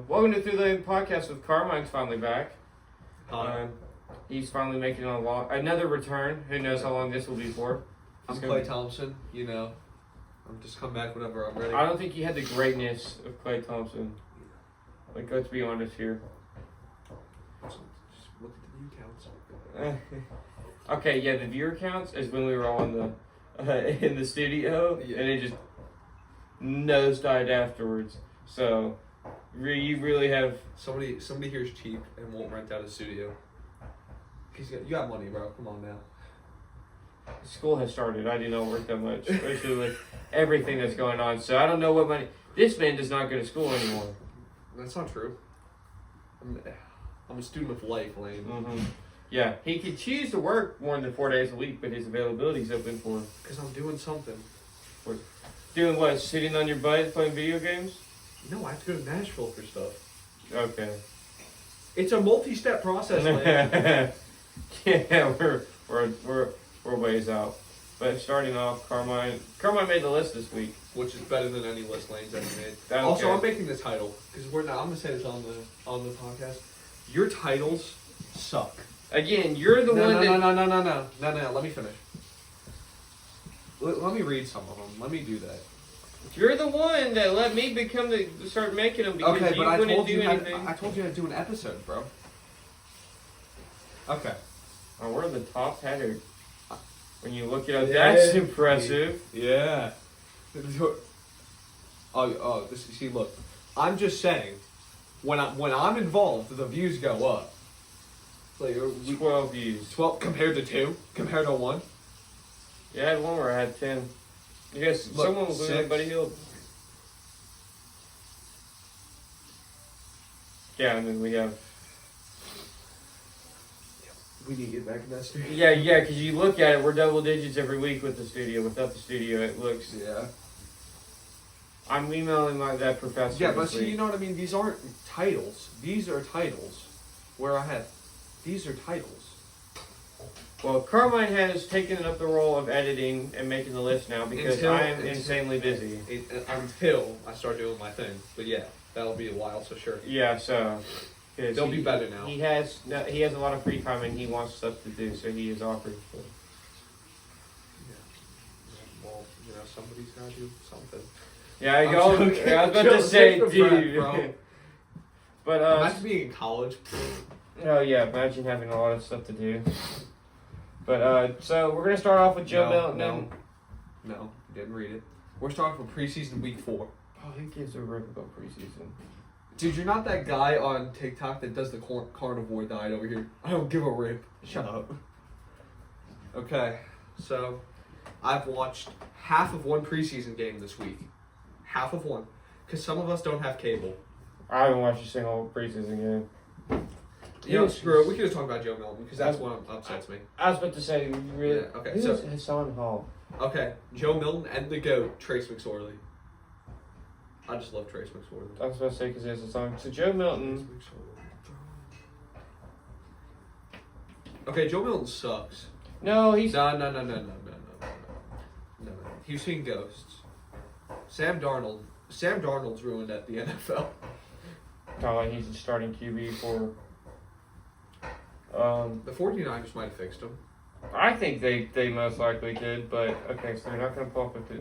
Welcome to Through the Podcast with Carmine's finally back. Hi. He's finally making another return. Who knows how long this will be for. I'm Clay Thompson, I'm just come back whenever I'm ready. I don't think you had the greatness of Clay Thompson. Like, let's be honest here. Just look at the view counts. Okay, yeah, the viewer counts is when we were all in the studio, and it just nosedived afterwards. So, you really have... Somebody here is cheap and won't rent out a studio. You got money, bro. Come on now. School has started. I do not work that much, especially with everything that's going on. So I don't know what money... This man does not go to school anymore. That's not true. I'm a student of life, Lane. Mm-hmm. Yeah, he could choose to work more than 4 days a week, but his availability is open for... Because I'm doing something. Doing what? Sitting on your butt playing video games? No, I have to go to Nashville for stuff. Okay. It's a multi-step process, Lane. Yeah, we're ways out. But starting off, Carmine made the list this week, Which is better than any list Lane's ever made. Okay. Also, I'm making the title because I'm gonna say this on the podcast. Your titles suck. Again, you're the one that... No. Let me finish. Let me read some of them. Let me do that. You're the one that let me start making them because Okay, you but wouldn't do anything. I told you I'd do an episode, bro. Okay. Oh, we're the top header. When you look it up, Yeah. that's impressive. Yeah. See, look. I'm just saying, when I'm involved, the views go up. Like 12 views. 12 compared to 2, compared to 1. Yeah, I had one where I had 10. I guess Look, someone was doing 6. Buddy Hill. Yeah, and then we have... We need to get back in that studio. Yeah, because you look at it, we're double digits every week with the studio. Without the studio, it looks... Yeah. I'm emailing that professor. Yeah, but see, you know what I mean? These aren't titles. These are titles. These are titles. Well, Carmine has taken up the role of editing and making the list now because I am insanely busy. Until I start doing my thing. But yeah, that'll be a while, so sure. Yeah, so... They'll be better now. He has a lot of free time and he wants stuff to do, so he is offering. So. Yeah. Well, somebody's got to do something. Yeah, I was about to say, dude. Bro. But imagine being in college. Oh yeah, imagine having a lot of stuff to do. But so we're gonna start off with Joe Milton. No, didn't read it. We're starting from preseason week 4. Oh, who gives a rip about preseason? Dude, you're not that guy on TikTok that does the carnivore diet over here. I don't give a rip. Shut up. Okay, so I've watched half of one preseason game this week. Half of one. Because some of us don't have cable. I haven't watched a single preseason game. Screw it. We could just talk about Joe Milton because that's what upsets me. I was about to say, really. Yeah, okay, Who's Hassan Hall? Okay, Joe Milton and the GOAT, Trace McSorley. I just love Trace McSorley. I was about to say because he has a song. So Joe Milton. Okay, Joe Milton sucks. No, he's... No. He was seeing ghosts. Sam Darnold's ruined at the NFL. Like he's a starting QB for... The 49ers might have fixed him. I think they most likely did, but okay, so they're not going to pop up his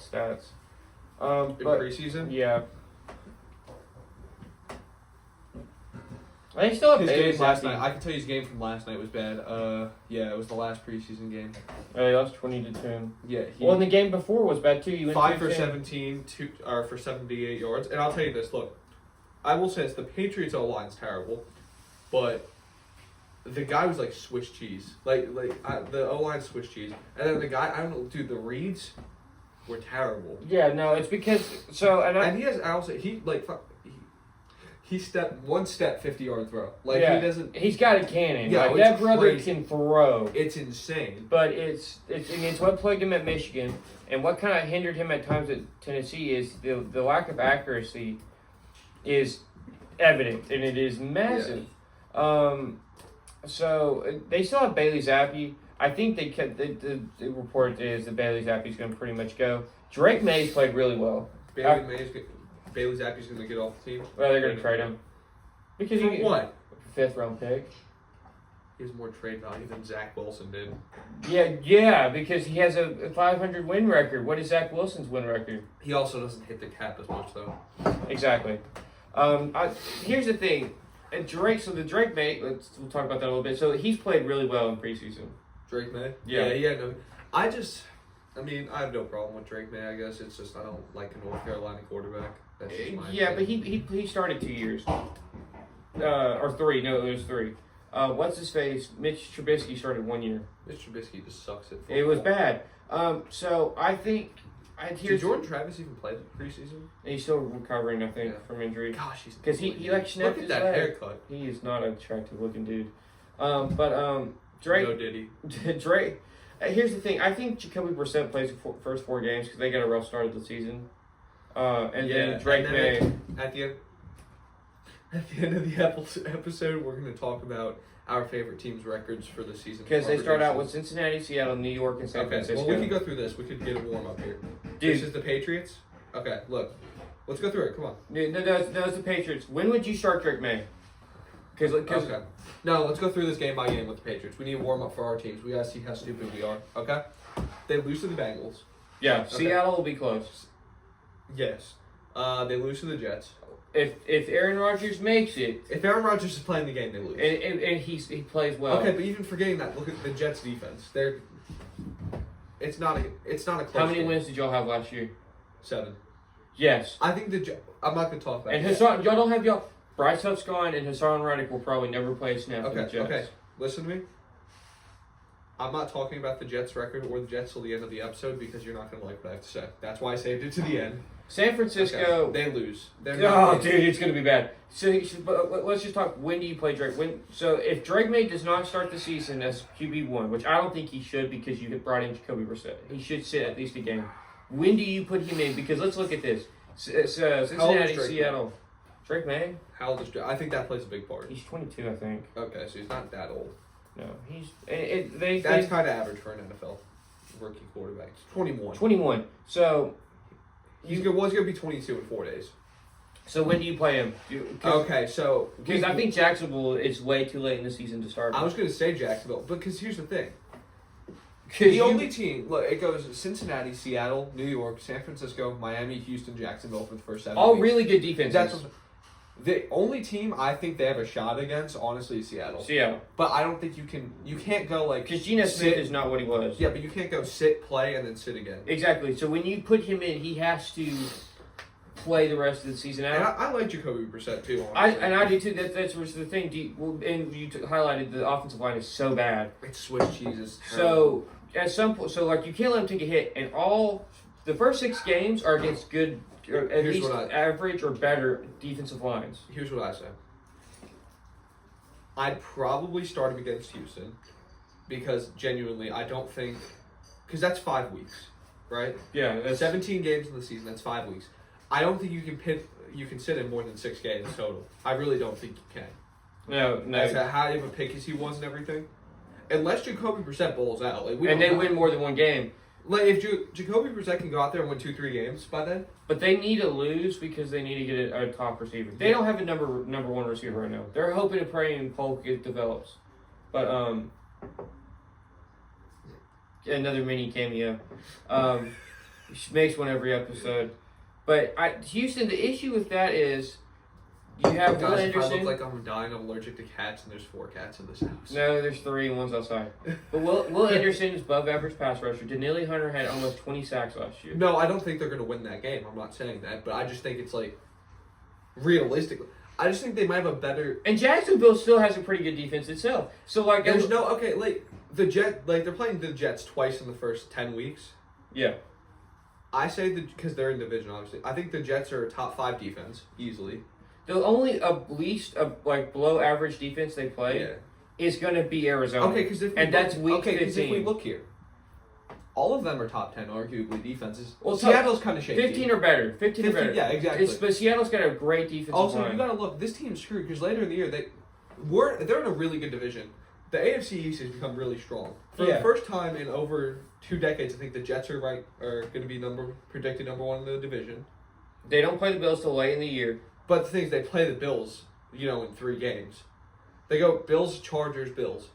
stats. In preseason? Yeah. They still have his game last night. I can tell you his game from last night was bad. Yeah, it was the last preseason game. Oh, he lost 20-10. Yeah. And the game before was bad too. You went 5 for 17, for 78 yards. And I'll tell you this, look, I will say this, the Patriots O-line's terrible, but the guy was like Swiss cheese. The O-line's Swiss cheese. And then the guy, I don't know, dude, the reads were terrible. Yeah, no, it's because and he has he stepped 50 yard throw. He doesn't. He's got a cannon. Yeah, that brother crazy. can throw. It's insane. But it's what plagued him at Michigan, and what kind of hindered him at times at Tennessee is the lack of accuracy is evident, and it is massive. Yeah. So they still have Bailey Zappi. I think the report is that Bailey Zappi's going to pretty much go. Drake Mays played really well. Bailey Mays. Bailey Zappi's going to get off the team? Well, they're going to trade him. Because For what? 5th round pick. He has more trade value than Zach Wilson did. Yeah, because he has a 500 win record. What is Zach Wilson's win record? He also doesn't hit the cap as much, though. Exactly. Here's the thing. Drake, so the Drake mate, we'll talk about that a little bit. So he's played really well in preseason. Drake May? Yeah. No. I have no problem with Drake May, I guess. It's just I don't like a North Carolina quarterback. That's just my Yeah, opinion. but he started 2 years. Or 3. No, it was 3. What's his face? Mitch Trubisky started 1 year. Mitch Trubisky just sucks at football. It was bad. So I think... Did Jordan Travis even play preseason? He's still recovering, I think, from injury. Gosh, he's... Because he like snapped his leg. Look at that haircut. He is not an attractive looking dude. Drake... No diddy. Drake... here's the thing. I think Jacoby Brissett plays the first 4 games because they got a rough start of the season. Then Drake May... At the end of the episode, we're going to talk about our favorite team's records for the season. Because they start out with Cincinnati, Seattle, New York, and San Francisco. Well, we can go through this. We could get a warm up here. Dude. This is the Patriots. Okay, look. Let's go through it. Come on. No, that's the Patriots. When would you start Drake May? Okay. No, let's go through this game by game with the Patriots. We need a warm up for our teams. We got to see how stupid we are. Okay? They lose to the Bengals. Yeah, okay. Seattle will be close. Yes. They lose to the Jets. If Aaron Rodgers makes it, if Aaron Rodgers is playing the game, they lose. And he plays well. Okay, but even forgetting that, look at the Jets defense. It's not a close How many game. wins did y'all have last year? 7. Yes. I think I'm not going to talk about And it. Hassan, y'all don't have y'all. Bryce Huff's gone, and Hassan Reddick will probably never play a snap for the Jets. Okay. Listen to me. I'm not talking about the Jets record or the Jets till the end of the episode because you're not going to like what I have to say. That's why I saved it to the end. San Francisco. Okay. They lose. Dude, it's going to be bad. So, but let's just talk. When do you play Drake? So, if Drake May does not start the season as QB1, which I don't think he should because you brought in Jacoby Brissett, he should sit at least a game. When do you put him in? Because let's look at this. Cincinnati, Seattle. Drake May? How old is Drake? I think that plays a big part. He's 22, I think. Okay, so he's not that old. No, he's... That's kind of average for an NFL rookie quarterback. 21. 21. So... He's going to be 22 in 4 days. So when do you play him? Okay, so... Because I think Jacksonville is way too late in the season to start. I was going to say Jacksonville, because here's the thing. The only team... Look, it goes Cincinnati, Seattle, New York, San Francisco, Miami, Houston, Jacksonville for the first 7 all weeks. really good defenses. The only team I think they have a shot against, honestly, is Seattle. Seattle. But I don't think you can't go like... Because Geno Smith is not what he was. Yeah, but you can't go sit, play, and then sit again. Exactly. So when you put him in, he has to play the rest of the season out. And I like Jacoby Brissett, too, honestly. I do, too. That's the thing. And you highlighted the offensive line is so bad. It's Swiss cheese. So, at some point, you can't let him take a hit. And the first 6 games are against good... at least average or better defensive lines. Here's what I say. I'd probably start him against Houston because genuinely I don't think... Because that's 5 weeks, right? Yeah. That's 17 games in the season, that's 5 weeks. I don't think you can sit in more than 6 games total. I really don't think you can. No. That's how high of a pick as he was and everything. Unless Jacoby Brissett bowls out. And they win more than 1 game. Like, if Jacoby Brissett can go out there and win 2-3 games by then. But they need to lose because they need to get a top receiver. They don't have a number 1 receiver right now. They're hoping and praying Polk develops. But, another mini cameo. She makes one every episode. But Houston, the issue with that is you have Will Anderson. I look like I'm dying. I'm allergic to cats, and there's 4 cats in this house. No, there's 3 and 1's outside. But Will Anderson is above average pass rusher. Danielle Hunter had almost 20 sacks last year. No, I don't think they're going to win that game. I'm not saying that, but I just think it's like realistically. I just think they might have a better. And Jacksonville still has a pretty good defense itself. So there's they're playing the Jets twice in the first 10 weeks. Yeah. I say because they're in division, obviously. I think the Jets are a top 5 defense easily. The only least below average defense they play is going to be Arizona. Okay, because that's week 15. Because if we look here, all of them are top 10 arguably defenses. Well, Seattle's kind of shaky. 15 or better. 15 or better. Yeah, exactly. But Seattle's got a great defensive also, line. You got to look. This team's screwed because later in the year they're in a really good division. The AFC East has become really strong. For the first time in over 2 decades, I think the Jets are going to be predicted number 1 in the division. They don't play the Bills till late in the year. But the thing is, they play the Bills, in 3 games. They go Bills, Chargers, Bills.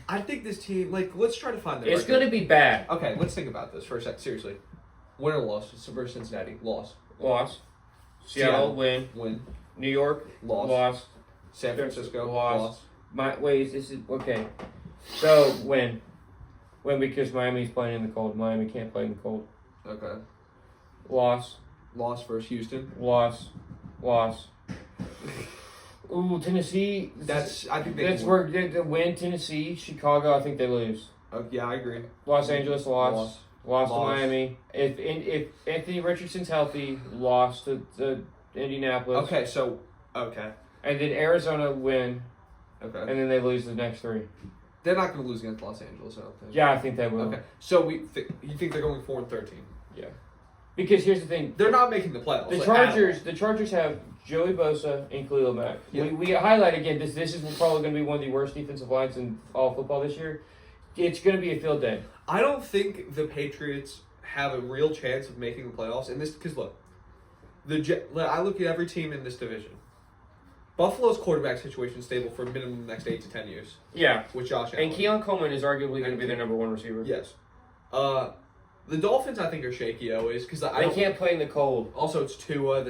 I think this team, let's try to find the It's going to be bad. Okay, let's think about this for a sec. Seriously. Win or loss versus Cincinnati? Loss. Seattle, win. Win. New York, loss. San Francisco, loss. This is, okay. So, win. Win because Miami's playing in the cold. Miami can't play in the cold. Okay. Loss. Loss versus Houston. Loss. Ooh, Tennessee. I think that's where they win. Tennessee, Chicago. I think they lose. Yeah, I agree. Los Angeles lost to Miami. If Anthony Richardson's healthy, lost to Indianapolis. Okay. And then Arizona win. Okay. And then they lose the next 3. They're not going to lose against Los Angeles, I don't think. Yeah, I think they will. Okay. So you think they're going 4-13? Yeah. Because here's the thing. They're not making the playoffs. The Chargers have Joey Bosa and Khalil Mack. Yeah. We highlight again, this is probably going to be one of the worst defensive lines in all football this year. It's going to be a field day. I don't think the Patriots have a real chance of making the playoffs in this, because look, I look at every team in this division. Buffalo's quarterback situation is stable for a minimum the next 8 to 10 years. Yeah. With Josh Allen. And Keon Coleman is arguably going to be their number 1 receiver. Yes. The Dolphins, I think, are shaky always, because they can't play in the cold. Also, it's Tua,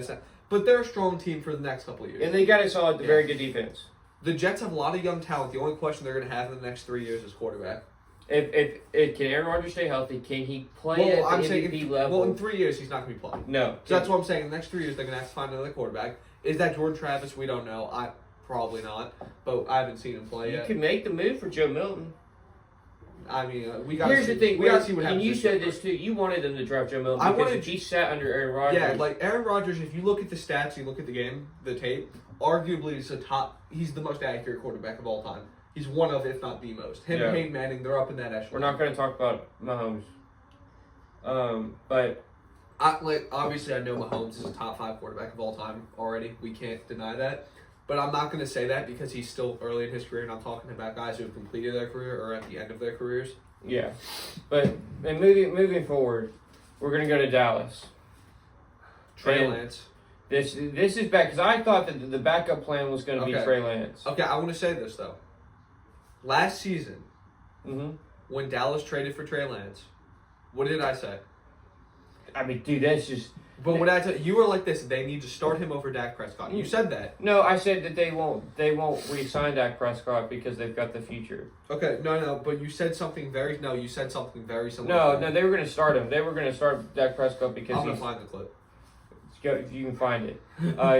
but they're a strong team for the next couple of years. And they got a solid, very good defense. The Jets have a lot of young talent. The only question they're going to have in the next 3 years is quarterback. If can Aaron Rodgers stay healthy? Can he play at the MVP level? Well, in 3 years, he's not going to be playing. No. So that's what I'm saying. In the next 3 years, they're going to have to find another quarterback. Is that Jordan Travis? We don't know. Probably not. But I haven't seen him play yet. You could make the move for Joe Milton. I mean, we got. Here's the thing. We got to see what happens. And you said this too. You wanted them to draft Joe Milton because he sat under Aaron Rodgers. Yeah, Aaron Rodgers. If you look at the stats, you look at the game, the tape. Arguably, he's the most accurate quarterback of all time. He's one of, if not the most. Him and Peyton Manning, they're up in that echelon. We're not going to talk about Mahomes. But obviously, I know Mahomes is a top 5 quarterback of all time already. We can't deny that. But I'm not going to say that because he's still early in his career, and I'm talking about guys who have completed their career or at the end of their careers. Yeah. But moving forward, we're going to go to Dallas. Trey Lance. This is bad because I thought that the backup plan was going to be Trey Lance. Okay, I want to say this, though. Last season, when Dallas traded for Trey Lance, what did I say? I mean, dude, that's just... But what I tell you were like this, they need to start him over Dak Prescott. You said that. No, I said that they won't re-sign Dak Prescott because they've got the future. Okay, no, but you said something very similar. No, they were going to start him. They were going to start Dak Prescott because I'm going to find the clip. If you can find it,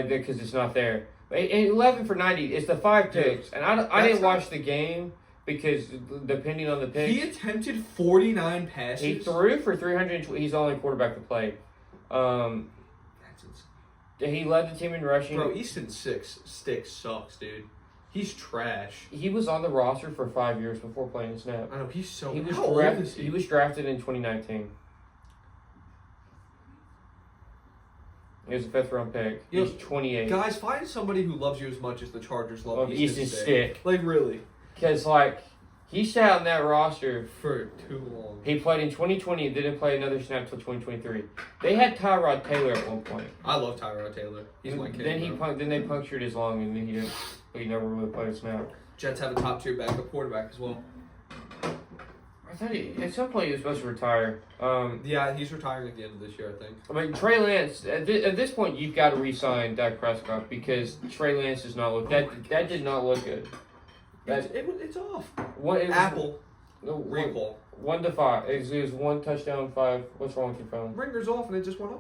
because it's not there. 11 for 90. It's the 5 picks, and I didn't watch the game because depending on the picks, he attempted 49 passes. He threw for 320. He's the only quarterback to play. That's insane. He led the team in rushing. Bro, Easton Stick sucks, dude. He's trash. He was on the roster for 5 years before playing the snap. I know he's so. How old is he? He was drafted in 2019. He was a 5th round pick. He's 28. Guys, find somebody who loves you as much as the Chargers love Easton Stick. Really. Because, he sat on that roster for too long. He played in 2020 and didn't play another snap until 2023. They had Tyrod Taylor at one point. I love Tyrod Taylor. He's my kid. Then they punctured his lung and he never really played a snap. Jets have a top 2 backup quarterback as well. I thought at some point he was supposed to retire. Yeah, he's retiring at the end of this year, I think. I mean, Trey Lance, at this point, you've got to re-sign Dak Prescott because Trey Lance does not look... That did not look good. It's off. Apple. Recall. 1 to 5. It was 1 touchdown, 5. What's wrong with your phone? Ringer's off and it just went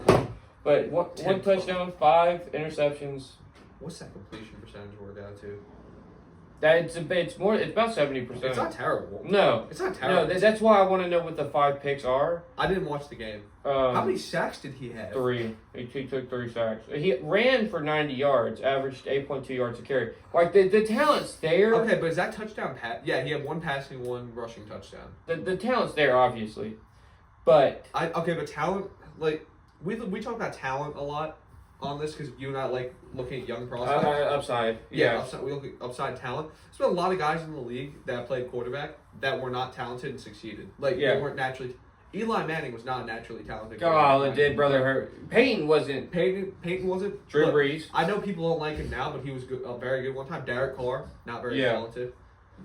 off. But one touchdown, 5 interceptions. What's that completion percentage work out to? It's about 70%. It's not terrible. No. It's not terrible. No, that's why I want to know what the 5 picks are. I didn't watch the game. How many sacks did he have? 3. He took 3 sacks. He ran for 90 yards, averaged 8.2 yards a carry. The talent's there. Okay, but is that touchdown pass? Yeah, he had 1 passing, 1 rushing touchdown. The talent's there, obviously. But... but talent, we talk about talent a lot on this because you and I like looking at young prospects. Upside. Yeah, upside, we look at upside talent. There's been a lot of guys in the league that played quarterback that were not talented and succeeded. They weren't naturally... Eli Manning was not a naturally talented. Oh, the dead brother hurt. Peyton wasn't. Peyton wasn't. Drew Brees. I know people don't like him now, but he was good, very good one time. Derek Carr, not very talented.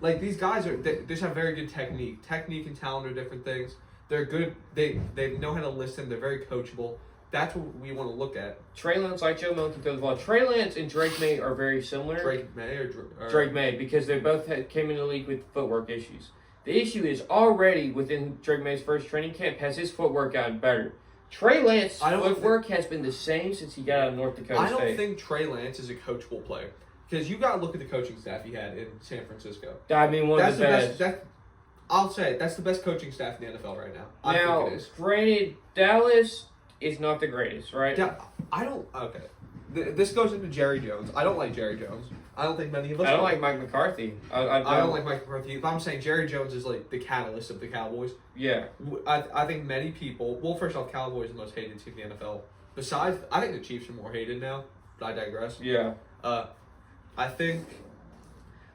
Like these guys they just have very good technique. Technique and talent are different things. They're good. They know how to listen. They're very coachable. That's what we want to look at. Trey Lance, like Joe Milton, throws the ball. Trey Lance and Drake May are very similar. Drake May Drake May, because they both came in the league with footwork issues. The issue is already within Drake May's first training camp, has his footwork gotten better. Trey Lance's footwork has been the same since he got out of North Dakota State. I don't think Trey Lance is a coachable player. Because you got to look at the coaching staff he had in San Francisco. I mean, one of the best. I'll say that's the best coaching staff in the NFL right now. I now, think it is. Granted, Dallas is not the greatest, right? Yeah, I don't. Okay. This goes into Jerry Jones. I don't like Jerry Jones. I don't think many of us. I don't like Mike McCarthy. I don't like Mike McCarthy. If I'm saying Jerry Jones is like the catalyst of the Cowboys. Yeah. I think many people. Well, first off, Cowboys are the most hated team in the NFL. Besides, I think the Chiefs are more hated now. But I digress. Yeah. I think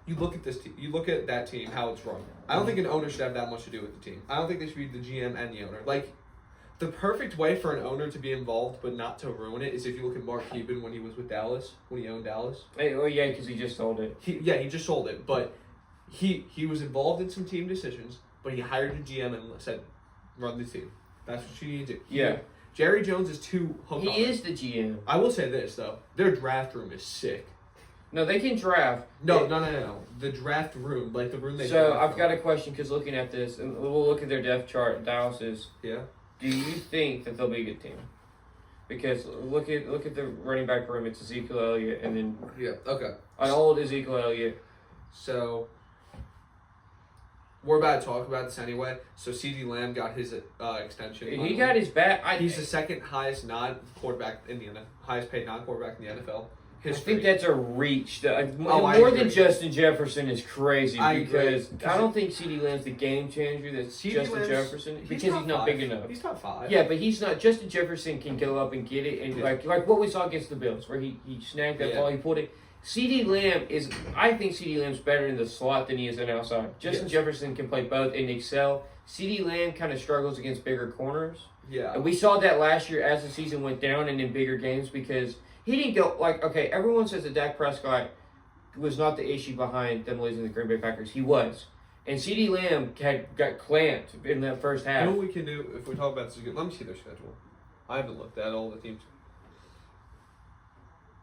you look at you look at that team, how it's run. I don't think an owner should have that much to do with the team. I don't think they should be the GM and the owner. Like, the perfect way for an owner to be involved but not to ruin it is if you look at Mark Cuban when he was with Dallas, when he owned Dallas. Well, yeah, because he just sold it. He just sold it, but he was involved in some team decisions, but he hired a GM and said, run the team. That's what you need to do. Yeah. Jerry Jones is too hooked on it. He is the GM. I will say this, though. Their draft room is sick. No, they can draft. No. The draft room, like the room they. So I've got a question because looking at this, and we'll look at their depth chart. Dallas's. Yeah. Do you think that they'll be a good team? Because look at the running back room. It's Ezekiel Elliott, and then Okay. An old Ezekiel Elliott. So we're about to talk about this anyway. So CeeDee Lamb got his extension. He got his back. He's the second highest non-quarterback in the highest paid non-quarterback in the NFL. I think that's a reach. I More agree. than Justin Jefferson is crazy because agree. I don't think CeeDee Lamb's the game changer that's Justin Jefferson because he's not big enough. He's top 5. Yeah, but he's not. Justin Jefferson can go up and get it, and like what we saw against the Bills, where he snagged that ball, he pulled it. CeeDee Lamb is. I think CeeDee Lamb's better in the slot than he is in outside. Justin Jefferson can play both and excel. CeeDee Lamb kind of struggles against bigger corners. Yeah, and we saw that last year as the season went down and in bigger games because. He didn't go, okay, everyone says that Dak Prescott was not the issue behind them losing the Green Bay Packers. He was. And CeeDee Lamb got clamped in that first half. You know what we can do if we talk about this again? Let me see their schedule. I haven't looked at all the teams.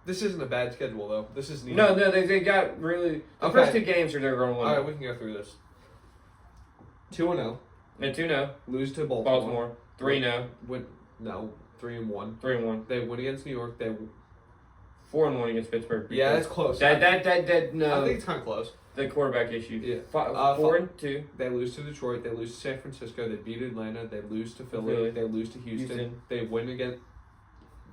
This isn't a bad schedule, though. This isn't even... No, they got really... The first 2 games are they're going to win. All right, we can go through this. 2-0. And 2-0. Lose to Baltimore. 3-0. Win. No, 3-1. 3-1. They win against New York. They... 4-1 against Pittsburgh. Yeah, that's close. No. I think it's kind of close. The quarterback issue. Yeah. 4-2. They lose to Detroit. They lose to San Francisco. They beat Atlanta. They lose to Philly. They lose to Houston. They win again.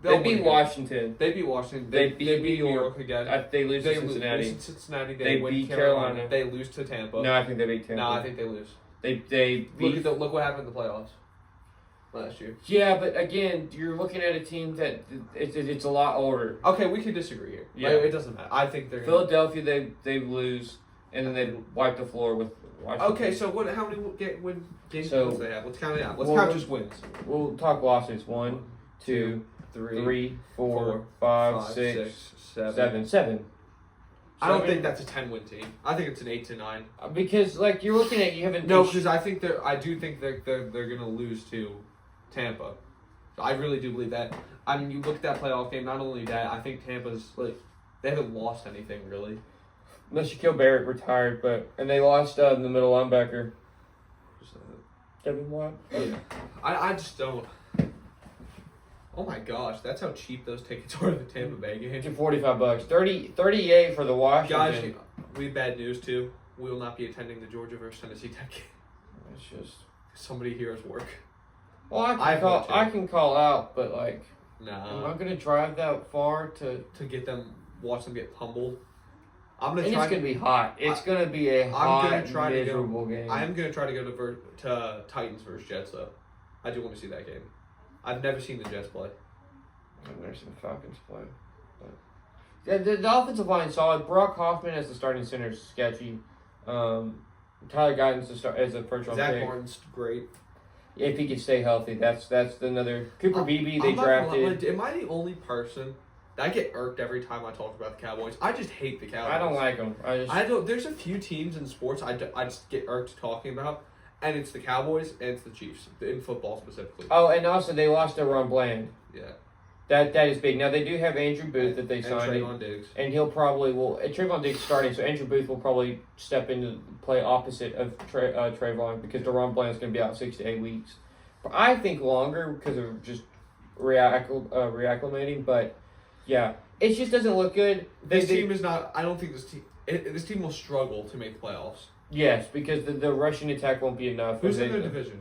They beat Washington. They beat Washington. They beat New York again. They lose to Cincinnati. Lose to Cincinnati. They win beat Carolina. They lose to Tampa. No, I think they beat Tampa. No, I think they lose. They beat... Look what happened in the playoffs last year. Yeah, but again, you're looking at a team that it's a lot older. Okay, we can disagree here. Yeah, it doesn't matter. I think they're Philadelphia. They lose, and then they wipe the floor with Washington. Okay, so what? How many games So, they have? Let's count it out. Let's count just wins. We'll talk losses. 1, 2, 3, 4, 5, 6, 7. 7. I don't think that's a 10-win team. I think it's an 8 to 9. Because you're looking at you haven't. No, because I do think they're gonna lose to Tampa. I really do believe that. I mean, you look at that playoff game. Not only that, I think Tampa's they haven't lost anything really. Unless Shaquille Barrett retired, and they lost the middle linebacker. Devin White. Yeah. I just don't. Oh my gosh, that's how cheap those tickets are to the Tampa Bay game. $45. 38 for the Washington. Guys, we have bad news too. We will not be attending the Georgia versus Tennessee Tech game. It's just somebody here is work. Well, I can call out, but no. I'm not gonna drive that far to watch them get pummeled. It's gonna be hot. It's gonna be a hot, miserable game. I am gonna try to go to Titans versus Jets though. I do want to see that game. I've never seen the Jets play. I've never seen the Falcons play. But the offensive line is solid. Brock Hoffman as the starting center is sketchy. Tyler Guyton's as a first round pick. Zach Martin's great. if he can stay healthy. That's another Cooper Beebe they I'm not gonna lie, drafted. am I the only person that I get irked every time I talk about the Cowboys? I just hate the Cowboys. I don't like them. I don't. There's a few teams in sports I just get irked talking about, and it's the Cowboys and it's the Chiefs in football specifically. Oh, and also they lost to Ron Bland. Yeah. That is big. Now they do have Andrew Booth that they signed, Trayvon Diggs, and he'll probably Trayvon Diggs starting, so Andrew Booth will probably step into play opposite of Trayvon because Ron Bland's going to be out 6 to 8 weeks. But I think longer because of just reacclimating. But yeah, it just doesn't look good. This team is not. I don't think this team. This team will struggle to make the playoffs. Yes, because the rushing attack won't be enough. Who's in their division?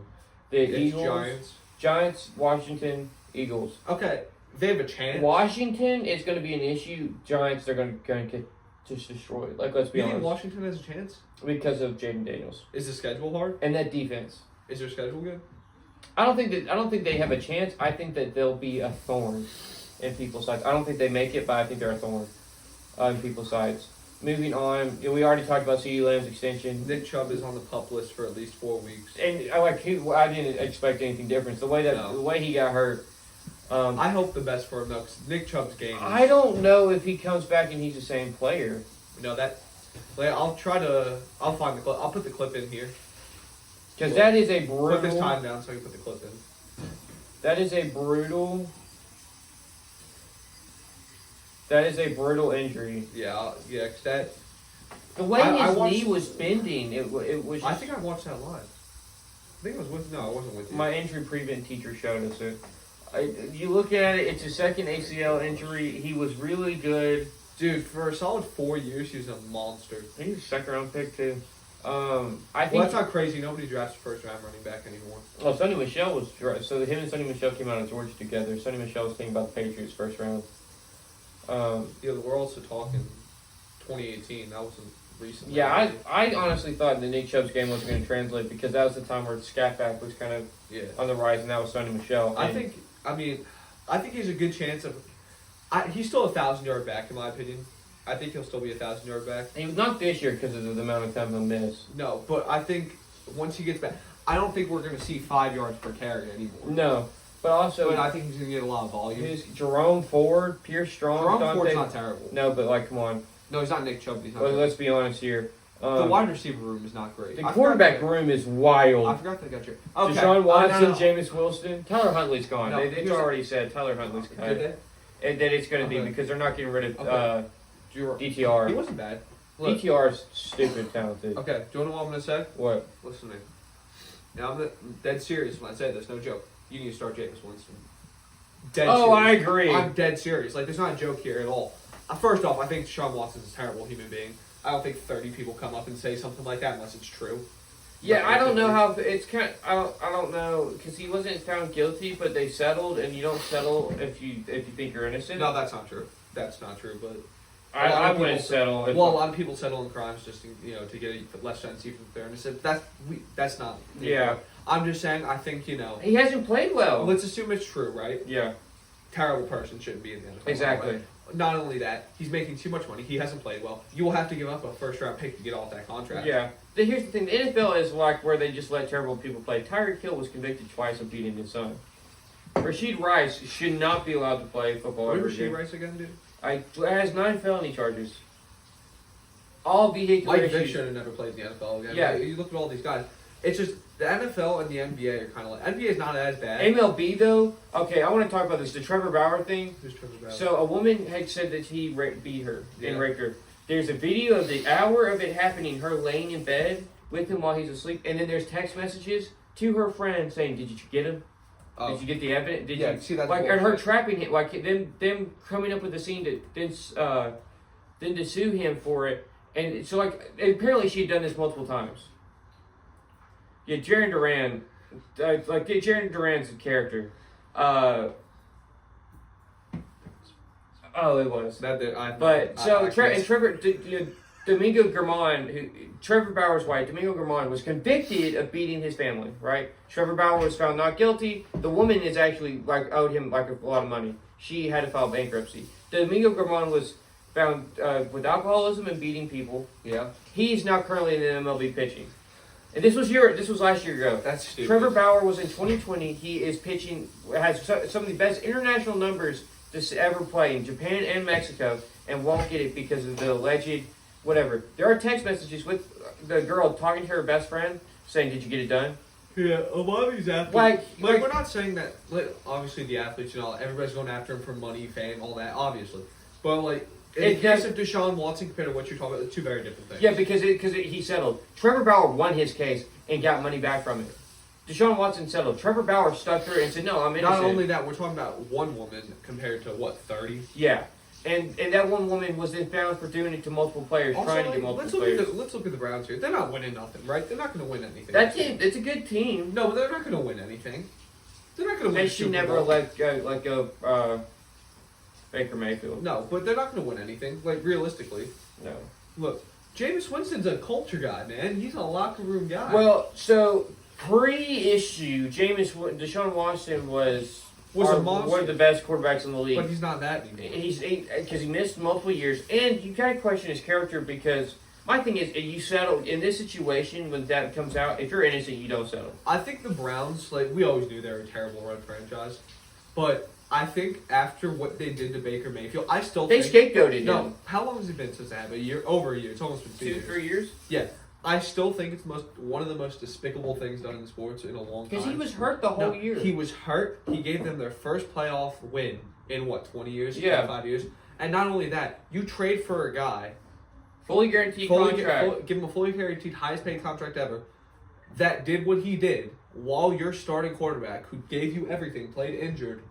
The Eagles, Giants, Washington, Eagles. Okay. They have a chance. Washington is going to be an issue. Giants, they're going to get just destroyed. Like, let's be honest. honest. Washington has a chance? Because of Jaden Daniels. Is the schedule hard? And that defense. Is their schedule good? I don't think they have a chance. I think that they'll be a thorn in people's sides. I don't think they make it, but I think they're a thorn in people's sides. Moving on, we already talked about CeeDee Lamb's extension. Nick Chubb is on the PUP list for at least 4 weeks. And I didn't expect anything different. The way he got hurt. I hope the best for him though, because Nick Chubb's game. I don't know if he comes back and he's the same player. I'll find the clip. I'll put the clip in here. Because that is a brutal. Put this time down so I can put the clip in. That is a brutal. That is a brutal injury. Yeah, because that. The way his knee was bending, it was. I think I watched that live. I think I was with. No, I wasn't with you. My injury prevent teacher showed us it. You look at it; it's his second ACL injury. He was really good, dude. For a solid 4 years, he was a monster. He was a second-round pick too. I think. Well, that's not crazy. Nobody drafts first-round running back anymore. Well, Sonny Michel was so him and Sonny Michel came out of Georgia together. Sonny Michel was thinking about the Patriots first round. We're also talking 2018. That wasn't recently. Yeah, I honestly thought the Nick Chubb's game wasn't going to translate because that was the time where Scat Back was kind of on the rise, and that was Sonny Michel. I think he's a good chance of. He's still a 1,000-yard back in my opinion. I think he'll still be a 1,000-yard back. He was not this year because of the amount of time he'll miss. No, but I think once he gets back, I don't think we're going to see 5 yards per carry anymore. No, but also, I think he's going to get a lot of volume. Jerome Ford, Pierce Strong, Jerome Ford's not terrible. No, but come on. No, he's not Nick Chubb. Let's be honest here. The wide receiver room is not great. The quarterback room is wild. I forgot they got you. Okay. Deshaun Watson, Jameis Wilson, Tyler Huntley's gone. No, They've already said Tyler Huntley's gone. And that it's going to be because they're not getting rid of DTR. He wasn't bad. Look, DTR is stupid talented. Okay, do you know what I'm going to say? What? Listen to me. Now I'm dead serious when I say this. No joke. You need to start Jameis Winston. Dead serious. I agree. I'm dead serious. Like, there's not a joke here at all. First off, I think Deshaun Watson's a terrible human being. I don't think 30 people come up and say something like that unless it's true. Yeah, I don't know how it's kind. I don't know because he wasn't found guilty, but they settled, and you don't settle if you think you're innocent. No, that's not true. That's not true. But I wouldn't settle. A lot of people settle in crimes just to get a less sentence even if they're innocent. That's not. Yeah. I'm just saying. I think he hasn't played well. Let's assume it's true, right? Yeah. Terrible person shouldn't be in the NFL. Exactly. Not only that, he's making too much money. He hasn't played well. You will have to give up a first-round pick to get off that contract. Yeah. Here's the thing. The NFL is like where they just let terrible people play. Tyreek Hill was convicted twice of beating his son. Rasheed Rice should not be allowed to play football ever again. Rasheed Rice again, dude? Has 9 felony charges. All vehicular Mike issues. Vick should have never played in the NFL again. Yeah. You look at all these guys. It's just the NFL and the NBA are kind of like... NBA is not as bad. MLB, though... Okay, I want to talk about this. The Trevor Bauer thing. Who's Trevor Bauer? So, a woman had said that he beat her and raped her. There's a video of the hour of it happening, her laying in bed with him while he's asleep. And then there's text messages to her friend saying, did you get him? Oh. Did you get the evidence? Did you see that? and her trapping him, them coming up with a scene to then to sue him for it. And so, apparently she had done this multiple times. Yeah, Jaron Duran, Jaron Duran's a character. It was. Trevor, Domingo Germán, Trevor Bauer's wife, Domingo Germán, was convicted of beating his family, right? Trevor Bauer was found not guilty. The woman is actually, owed him, a lot of money. She had to file bankruptcy. Domingo Germán was found with alcoholism and beating people. Yeah. He's now currently in the MLB pitching. And this was last year ago. That's stupid. Trevor Bauer was in 2020. He is pitching, has some of the best international numbers to ever play in Japan and Mexico, and won't get it because of the alleged whatever. There are text messages with the girl talking to her best friend saying, "Did you get it done?" Yeah, a lot of these athletes. Like we're not saying that. Like, obviously, the athletes, everybody's going after him for money, fame, all that. Obviously, but like in the case of Deshaun Watson compared to what you're talking about, it's two very different things. Yeah, because he settled. Trevor Bauer won his case and got money back from it. Deshaun Watson settled. Trevor Bauer stuck through and said, "No, I'm innocent." Not only that, we're talking about one woman compared to what 30. Yeah. And that one woman was then found for doing it to multiple players, Also, trying to get multiple players. Let's look at the Browns here. They're not winning nothing, right? They're not going to win anything. That team, it's a good team. No, but they're not going to win anything. They're not going to win. They should never let go Baker Mayfield. No, but they're not going to win anything. Like realistically, No. look, Jameis Winston's a culture guy, man. He's a locker room guy. Well, so pre-issue, Deshaun Watson was a monster. one of the best quarterbacks in the league. But he's not that anymore. He's because he missed multiple years, and you kind of question his character because my thing is, you settle in this situation when that comes out. If you're innocent, you don't settle. I think the Browns, like we always knew they were a terrible run franchise, but I think after what they did to Baker Mayfield, I still They think scapegoated no. him. How long has it been since they have a year? Over a year. It's almost been 2 years. 3 years. Yeah, I still think it's one of the most despicable things done in sports in a long time. Because he was hurt the whole year. He was hurt. He gave them their first playoff win in 20 years? Yeah. 25 years. And not only that, you trade for a guy, fully guaranteed contract. give him a fully guaranteed, highest paid contract ever, that did what he did while your starting quarterback, who gave you everything, played injured,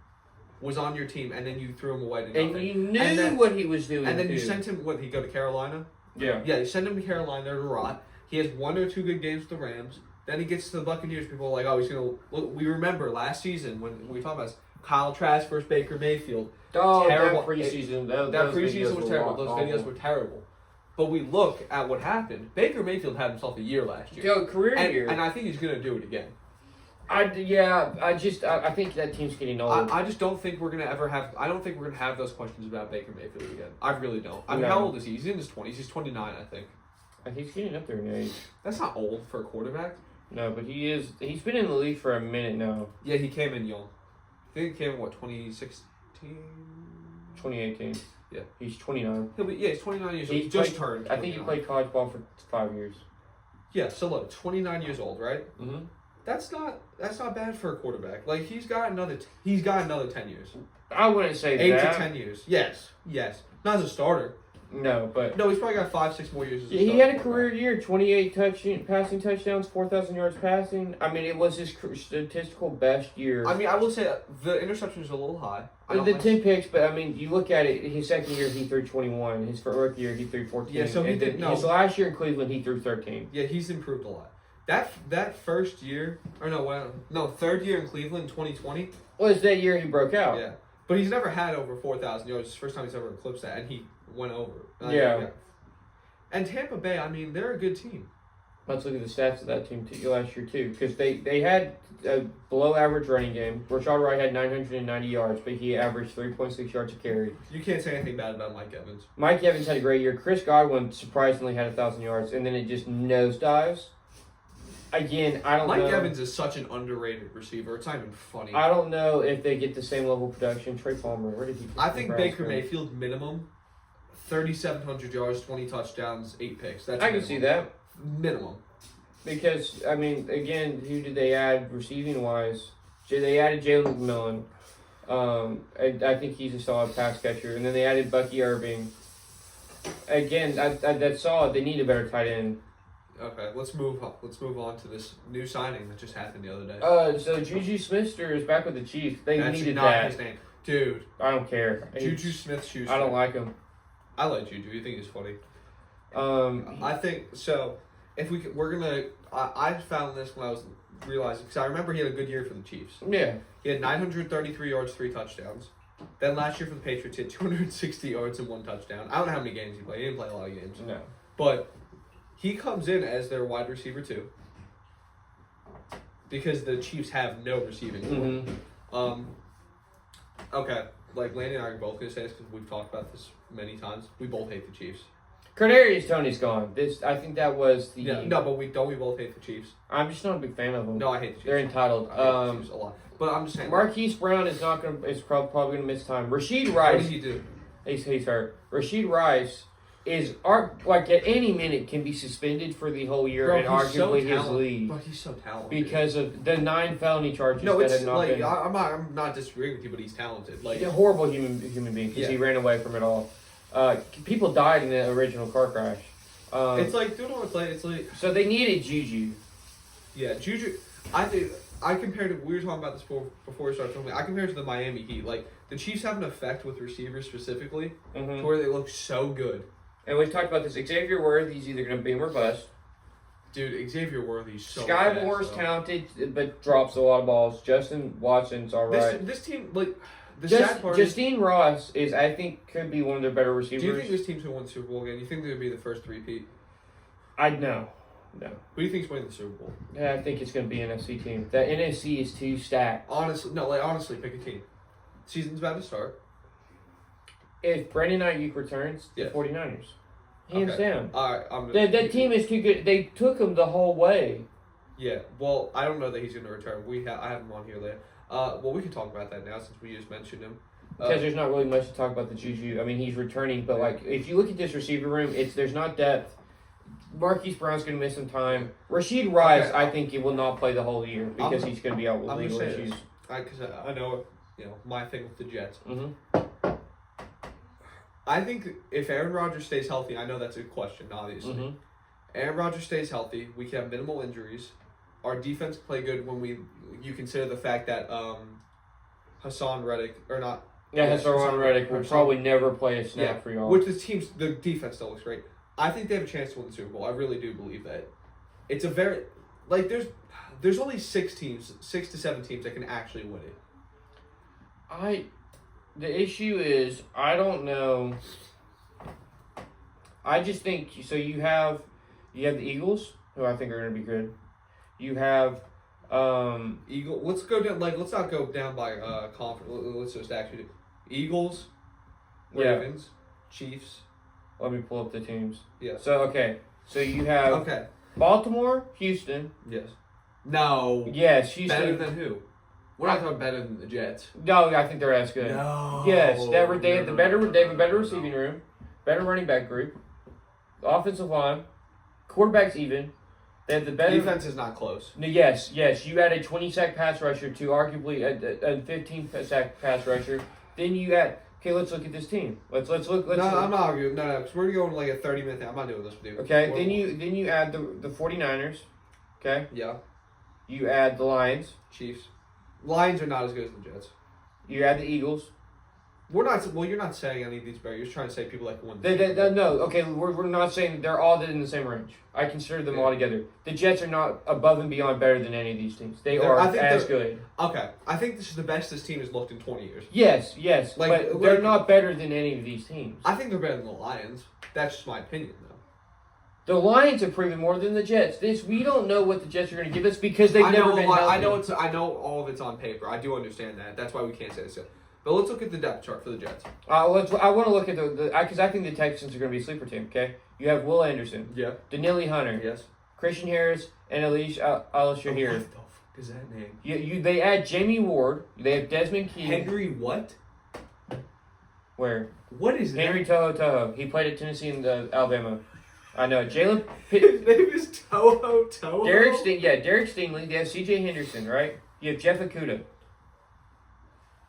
was on your team, and then you threw him away to nothing. And you knew what he was doing. And then you too. sent him. He go to Carolina? Yeah. Yeah, you send him to Carolina to rot. He has 1 or 2 good games with the Rams. Then he gets to the Buccaneers. People are like, "Oh, he's gonna." Look, we remember last season when we talked about this, Kyle Trask versus Baker Mayfield. Oh, Terrible. that preseason. That preseason was terrible. Those awful. videos were terrible. But we look at what happened. Baker Mayfield had himself a year last year. Yo, career year. And I think he's gonna do it again. I think that team's getting old. I just don't think we're gonna ever have. I don't think we're gonna have those questions about Baker Mayfield again. I really don't. I mean, No. how old is he? He's in his 20s. He's 29, I think. He's getting up there in age. That's not old for a quarterback. No, but he is. He's been in the league for a minute now. Yeah, he came in young. I think he came in 2016. 2018. Yeah, he's 29. He's 29 years old. He just turned. I think he played college ball for 5 years. Yeah, so look, 29 years old, right? Mm-hmm. That's not bad for a quarterback. Like he's got another 10 years. I wouldn't say 8 that. to 10 years. Yes. Not as a starter. No, but no, he's probably got 5-6 more years as a he starter. had a career year, 28 passing touchdowns, 4,000 yards passing. I mean, it was his statistical best year. I mean, I will say that the interceptions are a little high. The 10 picks, but I mean, you look at it. His second year, he threw 21. His rookie year, he threw 14. Yeah, so he did. His last year in Cleveland, he threw 13. Yeah, he's improved a lot. That first year, third year in Cleveland, 2020. Well, it's that year he broke out. Yeah, but he's never had over 4,000 yards. It's the first time he's ever eclipsed that, and he went over. Yeah. And Tampa Bay, I mean, they're a good team. Let's look at the stats of that team last year too, because they had a below average running game. Rashad Wright had 990 yards, but he averaged 3.6 yards a carry. You can't say anything bad about Mike Evans. Mike Evans had a great year. Chris Godwin surprisingly had 1,000 yards, and then it just nosedives. Again, I don't know. Mike Evans is such an underrated receiver. It's not even funny. I don't know if they get the same level of production. Trey Palmer, where did he? I think Baker Mayfield minimum 3,700 yards, 20 touchdowns, 8 picks. That's I can see that minimum. Because I mean, again, who did they add receiving wise? They added Jalen McMillan. I think he's a solid pass catcher, and then they added Bucky Irving. Again, that's solid. They need a better tight end. Okay, let's move on to this new signing that just happened the other day. So JuJu Smith-Schuster is back with the Chiefs. They That's needed not that. his name, dude. I don't care. JuJu Smith-Schuster. I don't like him. I like JuJu. You think he's funny? I think so. If we're gonna, I found this when I was realizing because I remember he had a good year for the Chiefs. Yeah. He had 933 yards, 3 touchdowns. Then last year for the Patriots, he had 260 yards and 1 touchdown. I don't know how many games he played. He didn't play a lot of games. No. But he comes in as their wide receiver too, because the Chiefs have no receiving. Mm-hmm. Okay, like Landy and I are both gonna say this because we've talked about this many times. We both hate the Chiefs. Kadarius Toney's gone. I think that was the. Yeah, no, but we both hate the Chiefs. I'm just not a big fan of them. No, I hate the Chiefs. They're entitled. I hate the Chiefs a lot. But I'm just saying. Marquise Brown is probably gonna miss time. Rasheed What Rice. did he do? He's hurt. Rasheed Rice like at any minute can be suspended for the whole year and arguably his lead. But he's so talented Because of the 9 felony charges no, that it's had not like been. I'm not disagreeing with you, but he's talented. Like He's a horrible human being because he ran away from it all. People died in the original car crash. it's like, dude, it's like. So they needed JuJu. Yeah, JuJu. I compared it. We were talking about this before we started filming. I compared it to the Miami Heat. Like the Chiefs have an effect with receivers specifically, to where they look so good. And we've talked about this. Xavier Worthy's either going to boom or bust. Dude, Xavier Worthy's so Sky fast, Moore's though. talented, but drops a lot of balls. Justin Watson's all right. This team, like, the sad part Justine Ross I think, could be one of their better receivers. Do you think this team's going to win the Super Bowl again? You think they're going to be the first three-peat? No. Who do you think's winning the Super Bowl? Yeah, I think it's going to be an NFC team. The NFC is too stacked. Honestly, pick a team. Season's about to start. If Brandon Aiyuk returns, the 49ers. Hands down. All right, That team is too good. They took him the whole way. Yeah, well, I don't know that he's going to return. I have him on here later. Well, we can talk about that now since we just mentioned him. Because there's not really much to talk about the JuJu. I mean, he's returning, but like if you look at this receiver room, there's not depth. Marquise Brown's going to miss some time. Rasheed Rice, I think he will not play the whole year because he's going to be out with legal issues. Because I know, my thing with the Jets. Mm-hmm. I think if Aaron Rodgers stays healthy, I know that's a question, obviously. Mm-hmm. Aaron Rodgers stays healthy, we can have minimal injuries. Our defense play good when you consider the fact that Hassan Reddick, or not. Yeah, Hassan Reddick will probably never play a snap for y'all. Which the defense still looks great. I think they have a chance to win the Super Bowl. I really do believe that. It's a very, there's only 6 to 7 teams that can actually win it. The issue is, I don't know. I just think, so you have the Eagles, who I think are going to be good. You have Let's go down, let's not go down by conference. Let's just actually do Eagles, Ravens, Chiefs. Let me pull up the teams. Yes. So you have Baltimore, Houston. Yes. No. Yes, Houston. Better than who? We're not talking better than the Jets. No, I think they're as good. No. Yes, they have a better receiving room, better running back group, offensive line, quarterback's even. They have the better defense is not close. No, yes. You add a 20-sack pass rusher to arguably a 15-sack pass rusher. Then you add. Okay, let's look at this team. Let's look. I'm not arguing. No, because we're going like a 30-minute thing. I'm not doing this with you. Okay, then you add the 49ers. Okay. Yeah. You add the Lions. Chiefs. Lions are not as good as the Jets. You add the Eagles. We're not. Well, you're not saying any of these better. You're just trying to say people like win. No, okay, we're not saying they're all in the same range. I consider them all together. The Jets are not above and beyond better than any of these teams. They are as good. Okay, I think this is the best this team has looked in 20 years. Yes, but they're not better than any of these teams. I think they're better than the Lions. That's just my opinion, though. The Lions have proven more than the Jets. We don't know what the Jets are going to give us because they've never been healthy. I know all of it's on paper. I do understand that. That's why we can't say this yet. But let's look at the depth chart for the Jets. I want to look at because I think the Texans are going to be a sleeper team. Okay, you have Will Anderson, Danielle Hunter, yes, Christian Harris, and Alicia Shahir. What the fuck is that name? They add Jamie Ward. They have Desmond Key. Henry what? Where? What is Henry that? Toho. He played at Tennessee and Alabama. I know. Jalen. His name is Toho. Derek Stingley. They have C.J. Henderson, right? You have Jeff Okudah.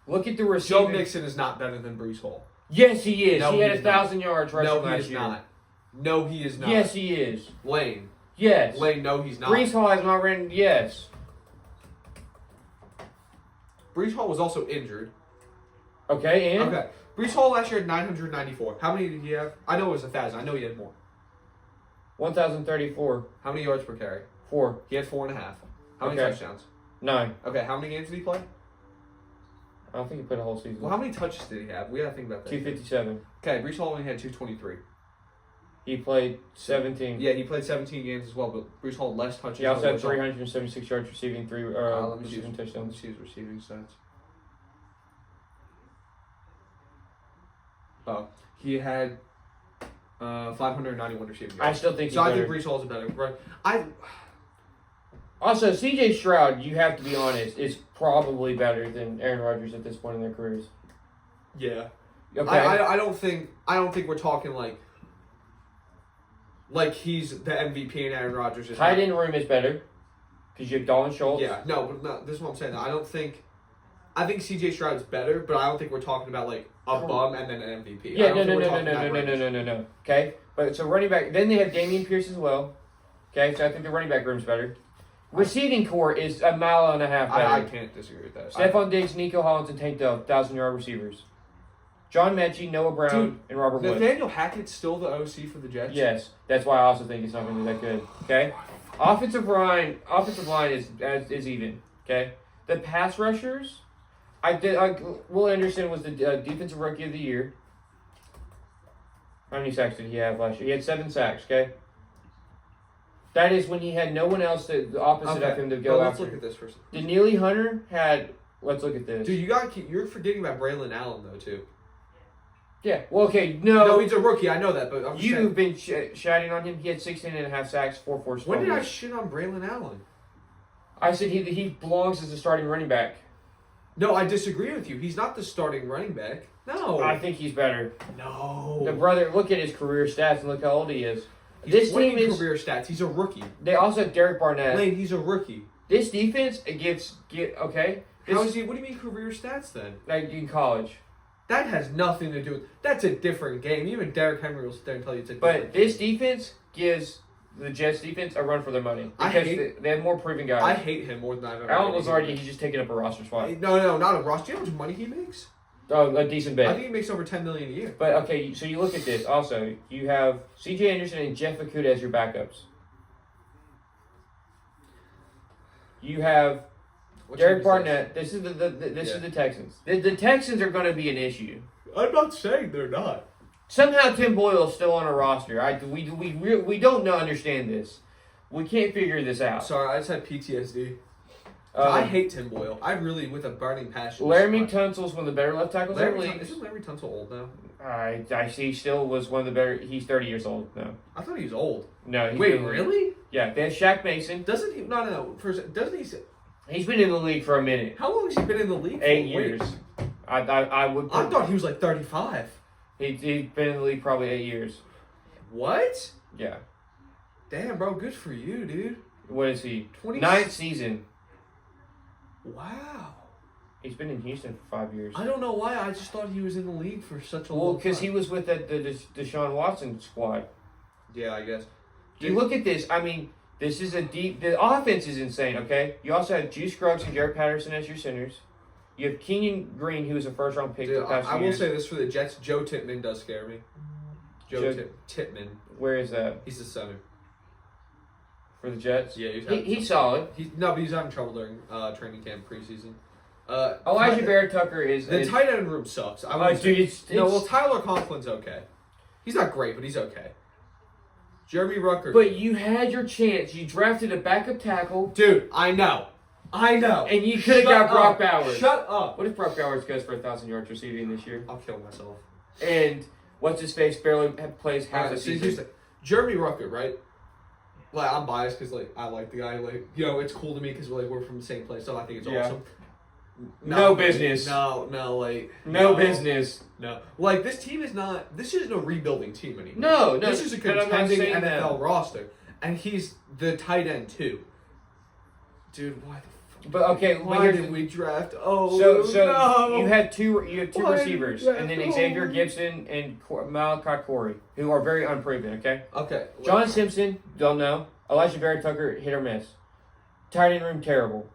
Look at the receiver. Joe Mixon is not better than Breece Hall. Yes, he is. No, he had 1,000 yards rushing last year. No, he is not. Yes, he is. Lane. Yes. Lane, no, he's not. Breece Hall has not ran. Yes. Breece Hall was also injured. Okay, and? Okay. Breece Hall last year had 994. How many did he have? I know it was 1,000. I know he had more. 1,034. How many yards per carry? 4. He had 4.5. How many touchdowns? 9. Okay, how many games did he play? I don't think he played a whole season. Well, how many touches did he have? We gotta think about that. 257. Okay, Breece Hall only had 223. He played 17. Yeah, he played 17 games as well, but Breece Hall less touches. He also had 376 yards receiving, 3 receiving touchdowns. Let me see his receiving stats. Oh, he had 591 receiving yards. I still think so. he's I think better. Brees Hall's better. Right. Also, C.J. Stroud, you have to be honest, is probably better than Aaron Rodgers at this point in their careers. Yeah. Okay. I don't think we're talking like he's the MVP and Aaron Rodgers is. Tight end room is better because you have Dalton Schultz. Yeah. No. This is what I'm saying. I think C.J. Stroud's better, but I don't think we're talking about like a bum and then an MVP. Yeah. No. Okay. But so running back, then they have Dameon Pierce as well. Okay. So I think the running back room's better. Receiving core is a mile and a half better. I can't disagree with that. Stephon Diggs, Nico Hollins, and Tank Dell, 1,000-yard receivers. John Mechie, Noah Brown, and Robert Woods. Nathaniel Hackett's still the OC for the Jets? Yes. That's why I also think it's not going to be that good. Okay? Offensive line is even. Okay? The pass rushers, Will Anderson was the defensive rookie of the year. How many sacks did he have last year? He had 7 sacks, okay? That is when he had no one else the opposite of him to go let's after. Let's look at this first. Daniele Hunter had. Let's look at this. Dude, you're forgetting about Braylon Allen though too. Yeah. Well, okay. No, he's a rookie. I know that, but you've been shouting on him. He had 16.5 sacks, 4 forced fumbles. When did I shit on Braylon Allen? I said he belongs as a starting running back. No, I disagree with you. He's not the starting running back. No. I think he's better. No. The brother, look at his career stats and look how old he is. This team is career stats. He's a rookie. They also have Derek Barnett. Lane, he's a rookie. This defense okay. How is he? What do you mean career stats then? Like in college. That has nothing to do with. That's a different game. Even Derrick Henry will sit there and tell you it's a different game. This defense gives the Jets defense a run for their money because they have more proven guys. I hate him more than I've ever. Alan Lazard, he's just taking up a roster spot. No, not a roster. Do you know how much money he makes? Oh, a decent bit. I think he makes over $10 million a year. But okay, so you look at this. Also, you have C.J. Anderson and Jeff Okudah as your backups. You have Derek Barnett. This is the Texans. The Texans are going to be an issue. I'm not saying they're not. Somehow Tim Boyle is still on a roster. We don't understand this. We can't figure this out. Sorry, I just had PTSD. I hate Tim Boyle. I really, with a burning passion. Laramie Tunsil's one of the better left tackles in the league. Isn't Laramie Tunsil old now? I see. Still was one of the better. He's 30 years old now. I thought he was old. No. Wait, really? Yeah. They have Shaq Mason. Doesn't he? No. Doesn't he? He's been in the league for a minute. How long has he been in the league? 8 years. I thought he was like 35. He's been in the league probably 8 years. What? Yeah. Damn, bro. Good for you, dude. What is he? 20... 9th season. Wow. He's been in Houston for 5 years. I don't know why. I just thought he was in the league for such a long time. Well, because he was with the Deshaun Watson squad. Yeah, I guess. You look at this. I mean, this is the offense is insane, okay? You also have Juice Scruggs and Jared Patterson as your centers. You have Kenyon Green, who was a first-round pick the past 2 years. I will say this for the Jets. Joe Tippmann does scare me. Joe Tippmann. Where is that? He's the center. For the Jets? Yeah, he's solid. But he's having trouble during training camp preseason. Elijah Barrett-Tucker is... The tight end room sucks. Tyler Conklin's okay. He's not great, but he's okay. Jeremy Rucker. But you had your chance. You drafted a backup tackle. Dude, I know. And you could have got Brock Bowers. Shut up. What if Brock Bowers goes for 1,000 yards receiving this year? I'll kill myself. And what's-his-face barely plays half the season. Jeremy Rucker, right? Like, I'm biased because, like, I like the guy. Like, it's cool to me because, like, we're from the same place, so I think it's awesome. No business. No business. No. Like, this team is not... This isn't a rebuilding team anymore. No. This is a contending NFL roster. And he's the tight end, too. Dude, why the fuck? But, okay, why did we draft? So no. you had two receivers, and then Xavier Gibson and Malachi Corey, who are very unproven, okay? Okay. John Simpson, don't know. Elijah Barrett-Tucker, hit or miss. Tight end room, terrible.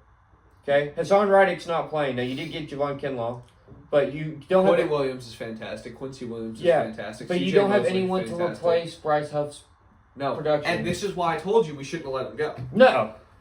Okay? Hassan Reddick's not playing. Now, you did get Javon Kinlaw, but you don't have... Quincy Williams is fantastic. Quincy Williams is fantastic. But you don't have anyone to replace Bryce Huff's production. And this is why I told you we shouldn't have let him go.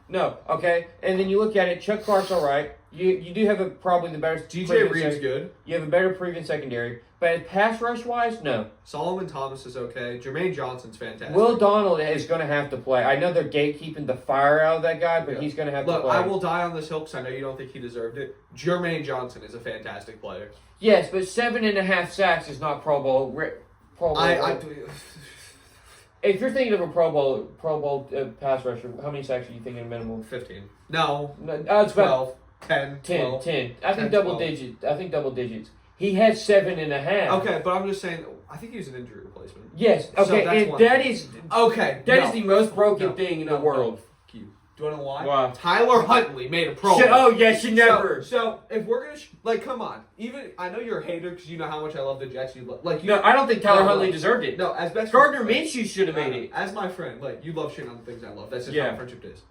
No, okay? And then you look at it, Chuck Clark's all right. You do have probably the better... DJ Reed's good. You have a better proven secondary. But pass rush-wise, no. Solomon Thomas is okay. Jermaine Johnson's fantastic. Will Donald is going to have to play. I know they're gatekeeping the fire out of that guy, but he's going to have to play. Look, I will die on this hill because I know you don't think he deserved it. Jermaine Johnson is a fantastic player. Yes, but 7.5 sacks is not Pro Bowl. if you're thinking of a Pro Bowl pass rusher, how many sacks are you thinking minimum? 15. No. It's about 12. 10. 12. 10. I think double digits. Double digits. He had 7.5. Okay, but I'm just saying, I think he was an injury replacement. Yes. Okay, So that's and that is is the most broken thing in the world. Fuck you. Do you want to know why? Why? Tyler Huntley made a Pro Bowl. Oh yeah, she never. So if we're gonna come on. Even I know you're a hater because you know how much I love the Jets. No, I don't think Tyler Huntley deserved it. No, as best Gardner Minshew should have made it. As my friend, you love shit on the things I love. That's just Yeah. how friendship is.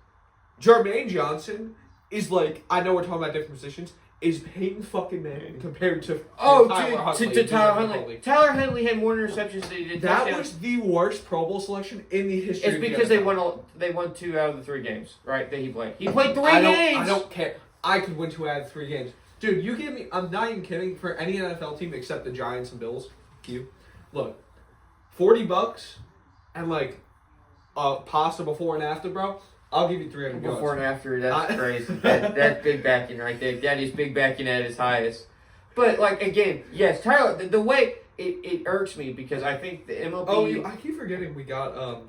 Jermaine Johnson is I know we're talking about different positions. Is Peyton fucking Manning compared to Tyler Huntley? Tyler Huntley had more interceptions than he did. That was the worst Pro Bowl selection in the history. It's because they won 2 out of the 3 games, right? That he played. He played 3 games. I don't care. I could win 2 out of 3 games, dude. You give me. I'm not even kidding. For any NFL team except the Giants and Bills, look, $40 and pasta before and after, bro. I'll give you 300 yards. Before and after, that's crazy. That's big backing right there. That is big backing at its highest. But, again, yes, Tyler, the way it irks me because I think the MLB... Oh, I keep forgetting we got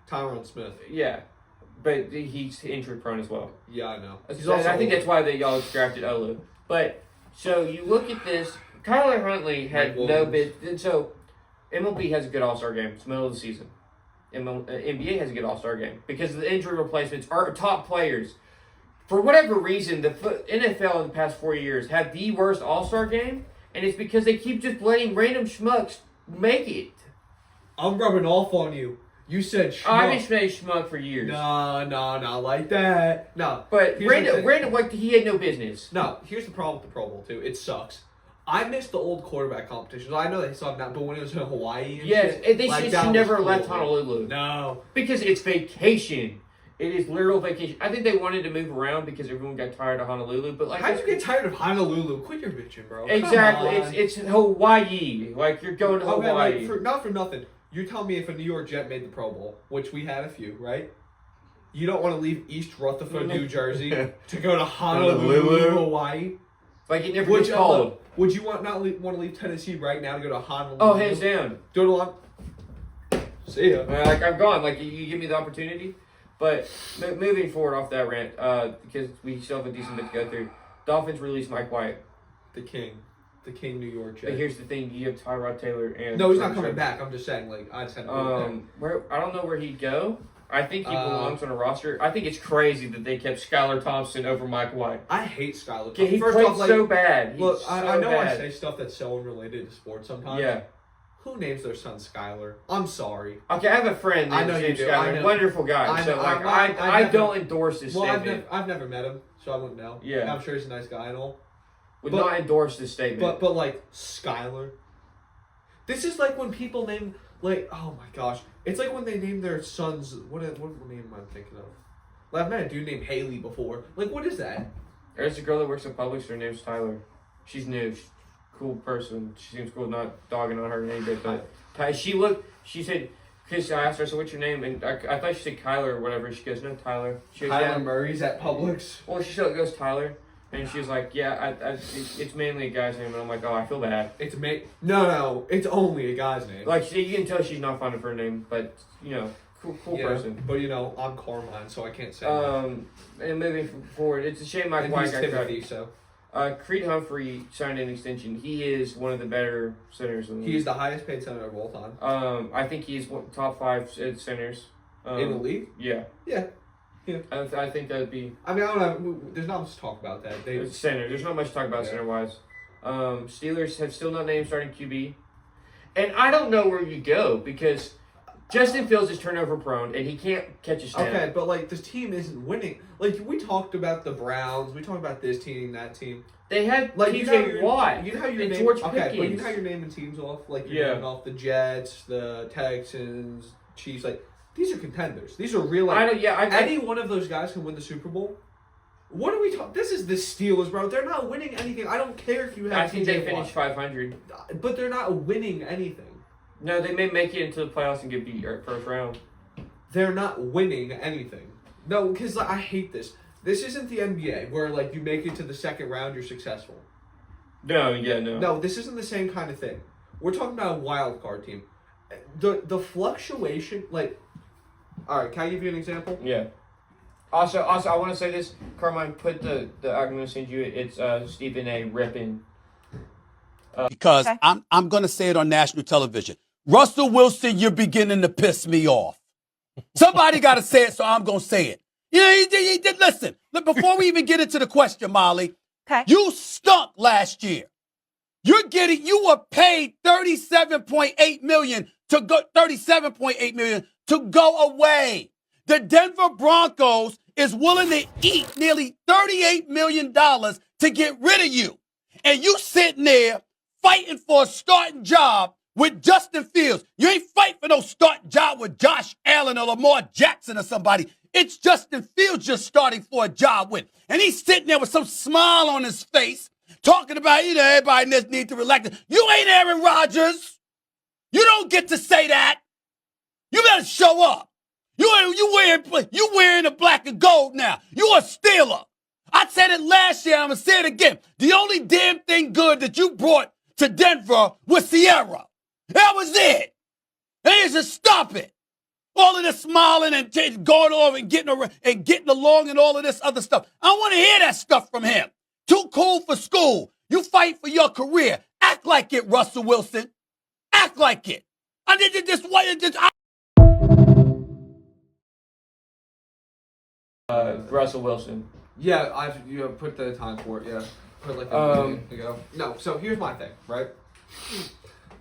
Tyron Smith. Yeah, but he's injury prone as well. Yeah, I know. I think that's why y'all drafted Olu. But, so you look at this, Tyler Huntley had no bit... So, MLB has a good All-Star game. It's the middle of the season. NBA has a good All-Star game because the injury replacements are top players. For whatever reason, the NFL in the past 4 years had the worst All-Star game, and it's because they keep just letting random schmucks make it. I'm rubbing off on you. You said schmuck. I've been saying schmuck for years. No, not like that. No. But random, he had no business. No, here's the problem with the Pro Bowl, too. It sucks. I missed the old quarterback competitions. I know they saw them now, but when it was in Hawaii and shit, they should never left Honolulu. No. Because it's vacation. It is literal vacation. I think they wanted to move around because everyone got tired of Honolulu, but how'd you get tired of Honolulu? Quit your bitching, bro. Exactly. It's Hawaii. You're going to Hawaii. Not for nothing. You're telling me if a New York Jet made the Pro Bowl, which we had a few, right? You don't want to leave East Rutherford, New Jersey to go to Honolulu, Hawaii? It never gets cold. Would you want to leave Tennessee right now to go to Honolulu? Oh, hands down. Do it See ya. I'm gone. You give me the opportunity. But moving forward off that rant, because we still have a decent bit to go through, Dolphins released Mike White. The King New York Jet. But here's the thing, you have Tyrod Taylor and... No, he's not coming back. I'm just saying, I just had to I don't know where he'd go. I think he belongs on a roster. I think it's crazy that they kept Skylar Thompson over Mike White. I hate Skylar Thompson. He played so bad. Look, I know I say stuff that's so unrelated to sports sometimes. Yeah. Who names their son Skylar? I'm sorry. Okay, I have a friend named Skylar. Wonderful guy. I don't endorse this statement. I've never met him, so I wouldn't know. Yeah. I'm sure he's a nice guy and all. Would not endorse this statement. But Skylar. This is like when people name... oh my gosh. It's like when they name their sons... What name am I thinking of? I've met a dude named Haley before. What is that? There's a girl that works at Publix. Her name's Tyler. She's new. She's a cool person. She seems cool, not dogging on her in any bit. But she said... Because I asked her, so what's your name? And I thought she said Kyler or whatever. She goes, no, Tyler. She goes, Tyler Murray's at Publix? Well, she still goes Tyler. And she was like, yeah, it's mainly a guy's name. And I'm like, oh, I feel bad. No, it's only a guy's name. You can tell she's not fond of her name, but, cool person. But, I'm Carmine, so I can't say that. And moving forward, it's a shame Mike White got Timothy, so. Creed Humphrey signed an extension. He is one of the better centers in the league. He's the highest paid center of all time. I think he's top 5 centers. In the league? Yeah. Yeah. I think that would be... I don't know. There's not much to talk about that. Center. There's not much to talk about center-wise. Steelers have still not named starting QB. And I don't know where you go because Justin Fields is turnover prone and he can't catch a snap. Okay, but this team isn't winning. We talked about the Browns. We talked about this team, that team. They had TJ Watt. You know how you're naming George Pickens. Okay, but you know how you're naming teams off? You're naming off the Jets, the Texans, Chiefs. These are contenders. These are real. Any one of those guys can win the Super Bowl. What are we talking? This is the Steelers, bro. They're not winning anything. I don't care if you have. I think they finished 500, but they're not winning anything. No, they may make it into the playoffs and get beat first round. They're not winning anything. No, because I hate this. This isn't the NBA where you make it to the second round, you're successful. No. No, this isn't the same kind of thing. We're talking about a wild card team. the fluctuation, like, all right, can I give you an example? Yeah. Also, I want to say this. Carmine, put I'm going to send you it. It's Stephen A. ripping. Because I'm going to say it on national television. Russell Wilson, you're beginning to piss me off. Somebody got to say it, so I'm going to say it. He did. Listen, before we even get into the question, Molly, you stunk last year. You were paid $37.8 million to go away. The Denver Broncos is willing to eat nearly $38 million to get rid of you. And you sitting there fighting for a starting job with Justin Fields. You ain't fighting for no starting job with Josh Allen or Lamar Jackson or somebody. It's Justin Fields you're starting for a job with. And he's sitting there with some smile on his face, talking about, everybody just need to relax. You ain't Aaron Rodgers. You don't get to say that. You better show up. You wearing the black and gold now. You a Steeler. I said it last year, I'm going to say it again. The only damn thing good that you brought to Denver was Sierra. That was it. And you just stop it. All of this smiling and going over and getting along and all of this other stuff. I don't want to hear that stuff from him. Too cool for school. You fight for your career. Act like it, Russell Wilson. Act like it. I did this. Russell Wilson. Yeah, you have put the time for it. Yeah, put like a minute ago. No, so here's my thing, right?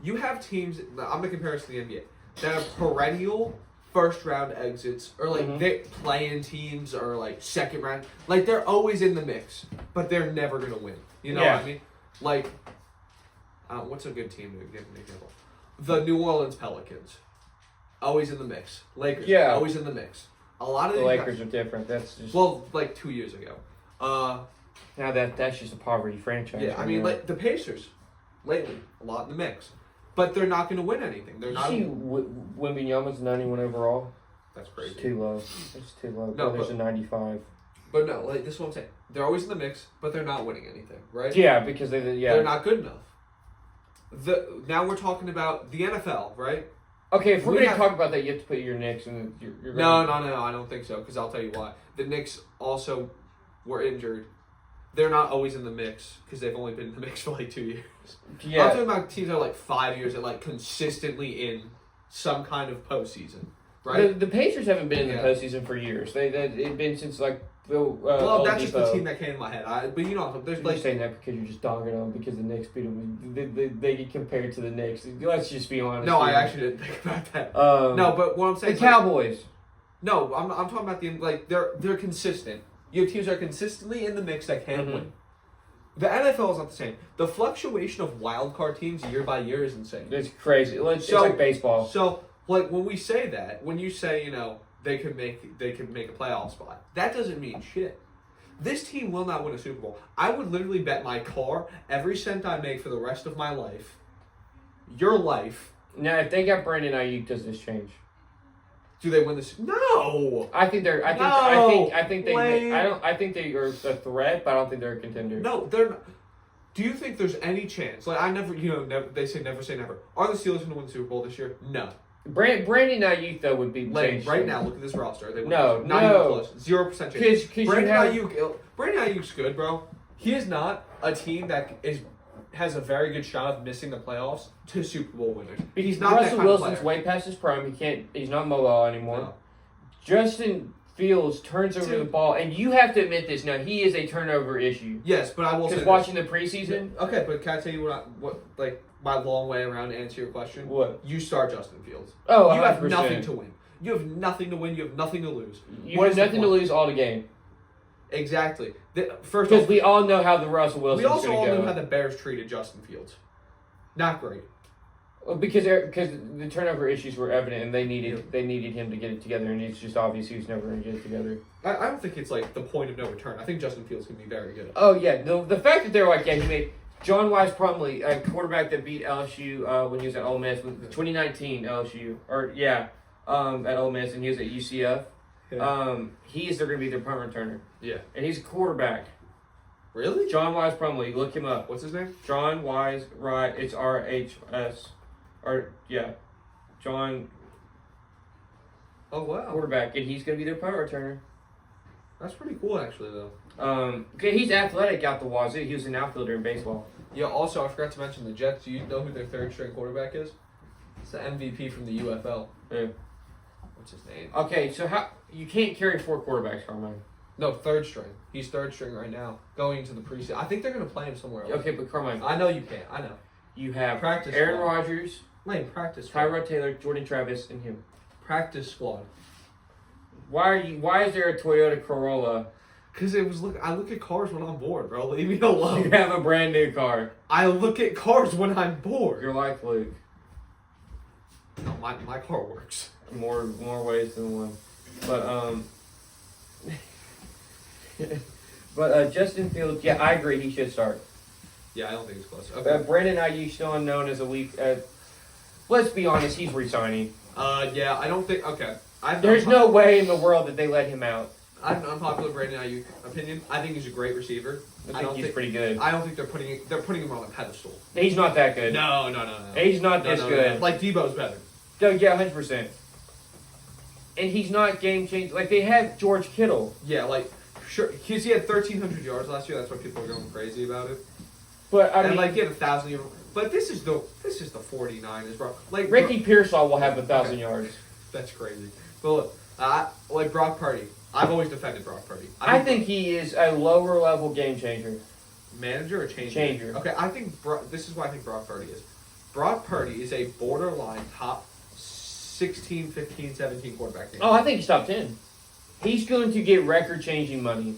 You have teams. I'm gonna compare this to the NBA that have perennial first round exits, or like they play-in teams, or like second round. Like they're always in the mix, but they're never gonna win. You know what I mean? Like, what's a good team to give an example? The New Orleans Pelicans, always in the mix. Lakers, always in the mix. A lot of the Lakers are different. That's just like 2 years ago. Now that's just a poverty franchise. Yeah, I mean, like the Pacers, lately a lot in the mix, but they're not going to win anything. They're not. Wembanyama's 91 overall. That's crazy. It's too low. It's too low. No, there's a 95. But no, like this is what I'm saying. They're always in the mix, but they're not winning anything, right? Yeah, because they're not good enough. Now we're talking about the NFL, right? Okay, if we're going to talk about that, you have to put your Knicks in. No, I don't think so, because I'll tell you why. The Knicks also were injured. They're not always in the mix, because they've only been in the mix for like 2 years. Yeah. I'm talking about teams that are like 5 years and like consistently in some kind of postseason, right? The Pacers haven't been in the postseason for years. They've been since like well, that's just the team that came in my head. But there's you're saying that because you're just dogging them because the Knicks beat them. They get compared to the Knicks. Let's just be honest. No, I actually didn't think about that. No, but what I'm saying, the Cowboys. No, I'm talking about they're consistent. You have teams that are consistently in the mix that can't win. The NFL is not the same. The fluctuation of wild card teams year by year is insane. It's crazy. It's like baseball. So, like when we say that, when you say they could make a playoff spot, that doesn't mean shit. This team will not win a Super Bowl. I would literally bet my car, every cent I make for the rest of my life, your life. Now, if they got Brandon Aiyuk, does this change? Do they win this? No. I think they're. I think they are a threat, but I don't think they're a contender. No, they're not. Do you think there's any chance? Like they say never say never. Are the Steelers going to win the Super Bowl this year? No. Brandon Aiyuk though would be right now. Look at this roster. They not even close. 0% chance. Brandon Aiyuk's good, bro. He is not a team that has a very good shot of missing the playoffs to Super Bowl winners. He's not Russell Wilson's way past his prime. He's not mobile anymore. No. Justin Fields turns over the ball, and you have to admit this now. He is a turnover issue. Yes, but I will say because watching the preseason. Okay, but can I tell you what my long way around to answer your question? What? You start Justin Fields. Oh, you have nothing to win. You have nothing to win. You have nothing to lose. You have nothing to lose all the game. Exactly. First, because we all know how the Russell Wilson. We also all know how the Bears treated Justin Fields. Not great. Well, because the turnover issues were evident, and they needed him to get it together, and it's just obvious he was never going to get it together. I don't think it's like the point of no return. I think Justin Fields can be very good. Oh yeah, the fact that they're he made John Wise Plumlee, a quarterback that beat LSU when he was at Ole Miss, 2019 LSU, at Ole Miss, and he was at UCF. Yeah. They're going to be their punt returner. Yeah. And he's a quarterback. Really? John Wise Plumlee. Look him up. What's his name? John Wise, right. It's RHS. John Oh wow, quarterback, and he's going to be their punt returner. that's pretty cool actually though. Okay, he's athletic out the wazoo. He was an outfielder in baseball. Yeah. Also, I forgot to mention the Jets. Do you know who their third string quarterback is? It's the MVP from the UFL. Yeah. What's his name? Okay, so how you can't carry 4 quarterbacks, Carmine. No, third string. He's third string right now, going into the preseason. I think they're gonna play him somewhere else. Okay, but Carmine, I know you can't. I know. you have Practice Aaron squad. Rodgers, Lane, practice squad. Tyrod Taylor, Jordan Travis, and him. Practice squad. Why is there a Toyota Corolla? Cause I look at cars when I'm bored, bro. Leave me alone. You have a brand new car. I look at cars when I'm bored. You're like Luke. No, my car works. More ways than one. But Justin Fields, yeah, I agree he should start. Yeah, I don't think it's close. Okay. Brandon Aiyuk still unknown as a week. Let's be honest, he's resigning. Yeah, I don't think. Okay. There's no way in the world that they let him out. I'm unpopular Brandon Aiyuk opinion. I think he's a great receiver. I think he's pretty good. I don't think they're putting him on a pedestal. He's not that good. No. He's not this good. Like Debo's better. Yeah, 100%. And he's not game changing. Like they have George Kittle. Yeah, like sure, he had 1,300 yards last year. That's why people are going crazy about it. But I mean, like he had 1,000 yards. But this is the 49ers, bro. Like Ricky Pearsall will have 1,000 yards. That's crazy. But look, like Brock Purdy. I've always defended Brock Purdy. I think he is a lower level game changer. Manager or changer? Changer. Okay, I think this is what I think Brock Purdy is. Brock Purdy is a borderline top 16, 15, 17 quarterback. Oh, I think he's top 10. He's going to get record-changing money.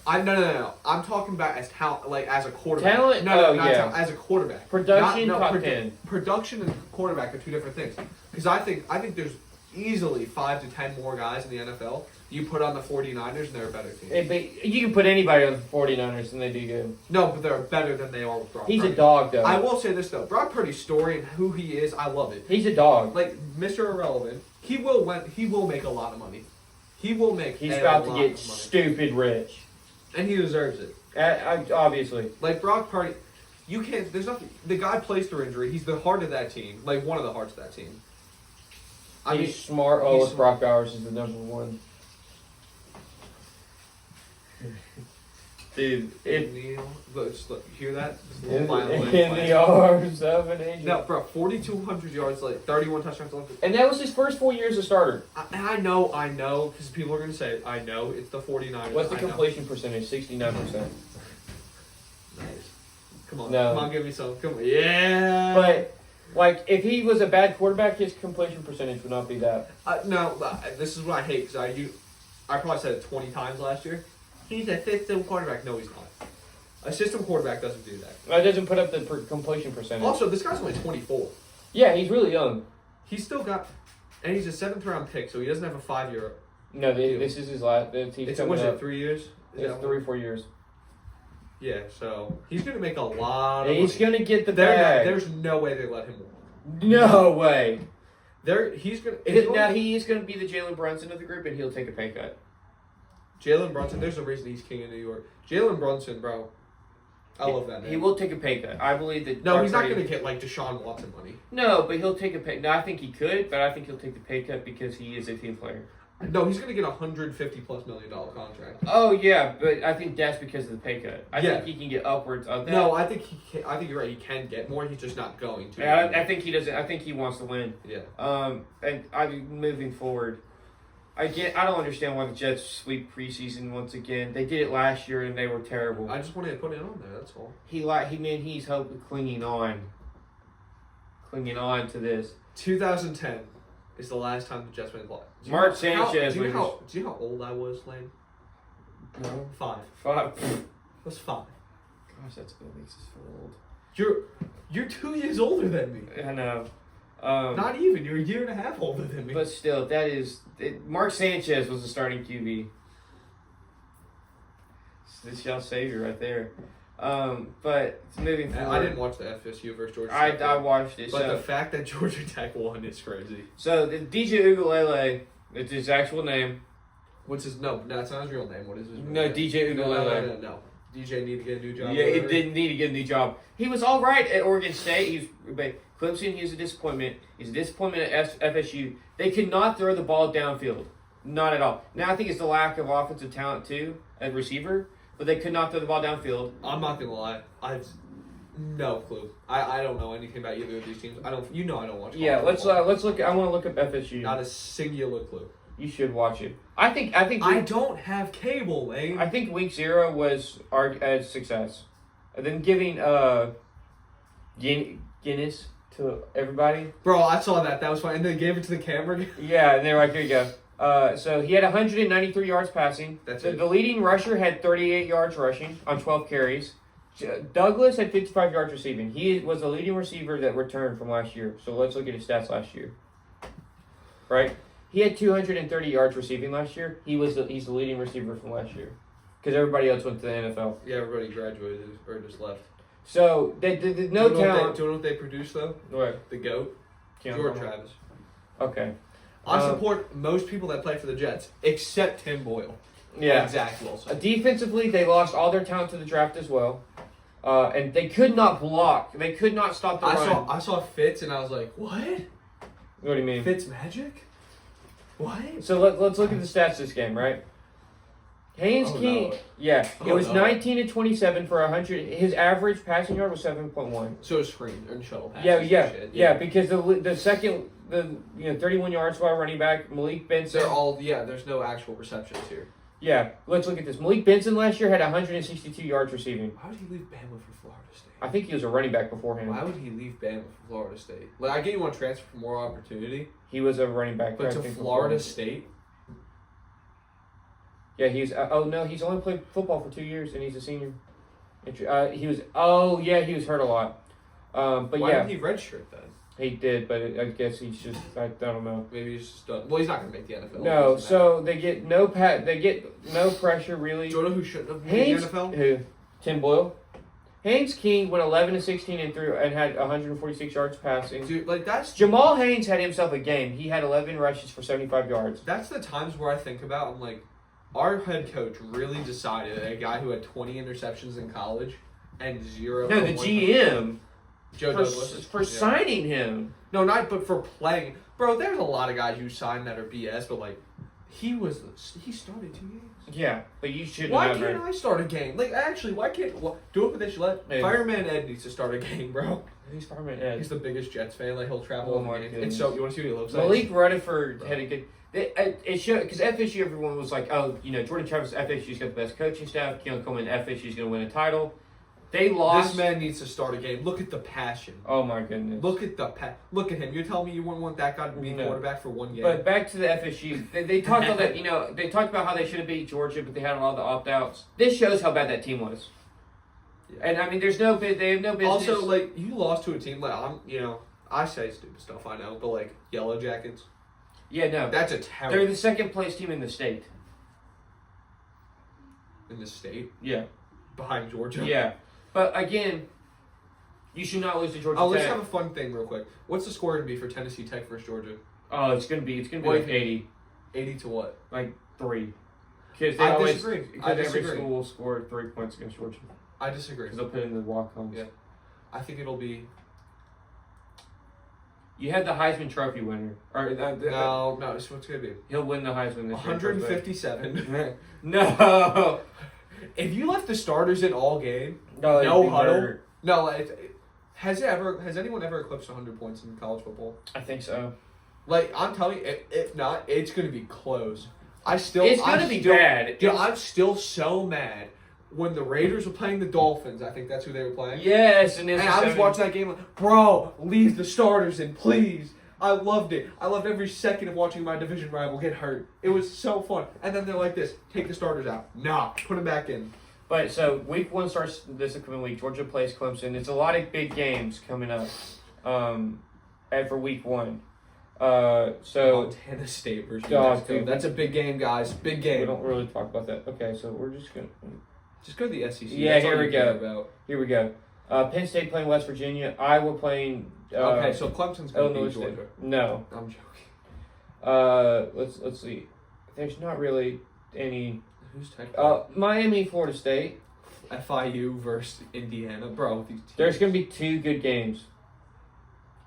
No. I'm talking about as talent, like as a quarterback. Talent? No, yeah. As a quarterback. Production, top 10. Production and quarterback are two different things. Because I think there's easily 5 to 10 more guys in the NFL. You put on the 49ers and they're a better team. You can put anybody on the 49ers and they do good. No, but they're better than they are with Brock He's Purdy. a dog, though. I will say this, though. Brock Purdy's story and who he is, I love it. He's a dog. Like, Mr. Irrelevant, he will make a lot of money. He's about to get stupid rich. And he deserves it. Obviously. Like, Brock Purdy, you can't, there's nothing, the guy plays through injury. He's the heart of that team. Like, one of the hearts of that team. He's smart. Brock Bowers is the number one. Dude, look, hear that? In the arms of an angel. No, bro, 4,200 yards, like 31 touchdowns. And that was his first 4 years as starter. I know, because people are going to say it. I know, it's the 49ers. What's the completion percentage? 69%. Nice. Come on, give me some. Come on, yeah. But, like, if he was a bad quarterback, his completion percentage would not be that. No, this is what I hate, because I probably said it 20 times last year. He's a system quarterback. No, he's not. A system quarterback doesn't do that. It doesn't put up the completion percentage. Also, this guy's only 24. Yeah, he's really young. He's still got, and he's a 7th round pick, so he doesn't have a 5-year. No, this is his last. It's was it 3 years? It's 3 or 4 years. Yeah, so he's gonna make a lot of money. He's gonna get the bag. There's no way they let him win. No way. He's gonna. Now he is gonna be the Jalen Brunson of the group, and he'll take a pay cut. Jalen Brunson, there's a reason he's king of New York. Jalen Brunson, bro. I love that name. He will take a pay cut. I believe that. No, he's not going to get like Deshaun Watson money. No, but he'll take a pay. No, I think he could, but I think he'll take the pay cut because he is a team player. No, he's going to get $150+ million contract. Oh yeah, but I think that's because of the pay cut. I think he can get upwards of that. No, I think he can. I think you're right. He can get more. He's just not going to. Yeah, I think he doesn't. I think he wants to win. Yeah. And moving forward. I don't understand why the Jets sweep preseason once again. They did it last year and they were terrible. I just wanted to put it on there. That's all. He's clinging on to this. 2010 is the last time the Jets went play. Mark Sanchez. Do you know how old I was, Lane? No. 5. I was 5. Gosh, that makes us feel old. You're 2 years older than me. I know. Not even. You're a year and a half older than me. But still, Mark Sanchez was the starting QB. This y'all's savior right there. But moving forward. I didn't watch the FSU versus Georgia Tech. I watched it. But the fact that Georgia Tech won is crazy. So the DJ Ugalele, it's his actual name. What's his no? That's not his real name. What is his? No, DJ Ugalele. No. DJ need to get a new job. Yeah, he didn't need to get a new job. He was all right at Oregon State. He was Clemson, he's a disappointment. He's a disappointment at FSU. They could not throw the ball downfield. Not at all. Now, I think it's the lack of offensive talent, too, at receiver. But they could not throw the ball downfield. I'm not going to lie. I've no clue. I don't know anything about either of these teams. I don't watch. Yeah, let's look. I want to look up FSU. Not a singular clue. You should watch it. I think. I don't have cable, Lane. I think week 0 was our success. And then giving Guinness to everybody. Bro, I saw that. That was fun. And they gave it to the camera. Yeah, and they're like, here you go. So he had 193 yards passing. That's it. The leading rusher had 38 yards rushing on 12 carries. Douglas had 55 yards receiving. He was the leading receiver that returned from last year. So let's look at his stats last year. Right? He had 230 yards receiving last year. He's the leading receiver from last year. Because everybody else went to the NFL. Yeah, everybody graduated or just left. So, no talent. Do you know what they produce, though? What? The GOAT. George Travis. Okay. I support most people that play for the Jets, except Tim Boyle. Yeah. And Zach Wilson. Defensively, they lost all their talent to the draft as well. And they could not block. They could not stop the run. I saw Fitz, and I was like, what? What do you mean? Fitz magic? What? So let's look at the stats this game, right? Haynes King, no. Yeah, Oh, it was no. 19 to 27 for 100. His average passing yard was 7.1. So screen and shuttle passes. Yeah, because the second 31 yards by running back Malik Benson. They're all there's no actual receptions here. Yeah, let's look at this. Malik Benson last year had 162 yards receiving. Why would he leave Bama for Florida State? I think he was a running back beforehand. Why would he leave Bama for Florida State? Like, I get you want to transfer for more opportunity. He was a running back. But to Florida State? Yeah, he's. He's only played football for 2 years, and he's a senior. He was hurt a lot. But Why didn't he redshirt then? He did, but I guess he's just. I don't know. Maybe he's just done. Well, he's not going to make the NFL. No, so they get no pressure really. Do you know who shouldn't have made the NFL? Who? Tim Boyle. Haynes King went 11 to 16 and had 146 yards passing. Dude, like that's Jamal Haynes had himself a game. He had 11 rushes for 75 yards. That's the times where I think about. I'm like, our head coach really decided a guy who had 20 interceptions in college and 0. No, the GM. Joe Douglas for signing him. No, not but for playing. Bro, there's a lot of guys you sign that are BS, but like he started 2 games. Yeah, but you shouldn't. Why can't I start a game? Like actually, why can't do it with this? Hey. Fireman Ed needs to start a game, bro. He's Fireman Ed. He's the biggest Jets fan. Like he'll travel. Oh my goodness. And so you want to see what he looks like? Malik Rutherford had a good. It showed because FSU. Everyone was like, "Oh, Jordan Travis, FSU's got the best coaching staff. Keon Coleman, FSU's going to win a title." They lost. This man needs to start a game. Look at the passion. Oh my goodness. Look at Look at him. You're telling me you wouldn't want that guy to be quarterback for one game? But back to the FSU. They talked about that. They talked about how they should have beat Georgia, but they had a lot of the opt-outs. This shows how bad that team was. Yeah. And I mean, they have no business. Also, like you lost to a team like I say stupid stuff. I know, but like Yellow Jackets. Yeah, no. That's a terrible. They're the second place team in the state. In the state? Yeah. Behind Georgia? Yeah. But again, you should not lose to Georgia Tech. Let's have a fun thing real quick. What's the score going to be for Tennessee Tech versus Georgia? Oh, it's gonna be like 80. 80 to what? Like 3. Because I disagree. Every school will score 3 points against Georgia. I disagree. Because they'll put it in the walk-ons. Yeah. I think it'll be... You had the Heisman Trophy winner. No. What's it going to be? He'll win the Heisman this 157. No. If you left the starters in all game, no huddle. No, has anyone ever eclipsed 100 points in college football? I think so. Like I'm telling you, if not, it's gonna be close. It's gonna be bad. Dude, I'm still so mad when the Raiders were playing the Dolphins. I think that's who they were playing. Yes, and I was watching that game like, bro, leave the starters in, please. I loved it. I loved every second of watching my division rival get hurt. It was so fun. And then they're like this, take the starters out. Nah, put them back in. But so week 1 starts this upcoming week. Georgia plays Clemson. It's a lot of big games coming up for week 1. Montana State versus New Mexico. That's a big game, guys. Big game. We don't really talk about that. Okay, so we're just going to... Just go to the SEC. Yeah, here we go. Here we go. Penn State playing West Virginia. Iowa playing... okay, so Clemson's going to beat Georgia. No. I'm joking. Let's see. There's not really any... Who's technically? Miami, Florida State. FIU versus Indiana. Bro, these teams. There's going to be 2 good games.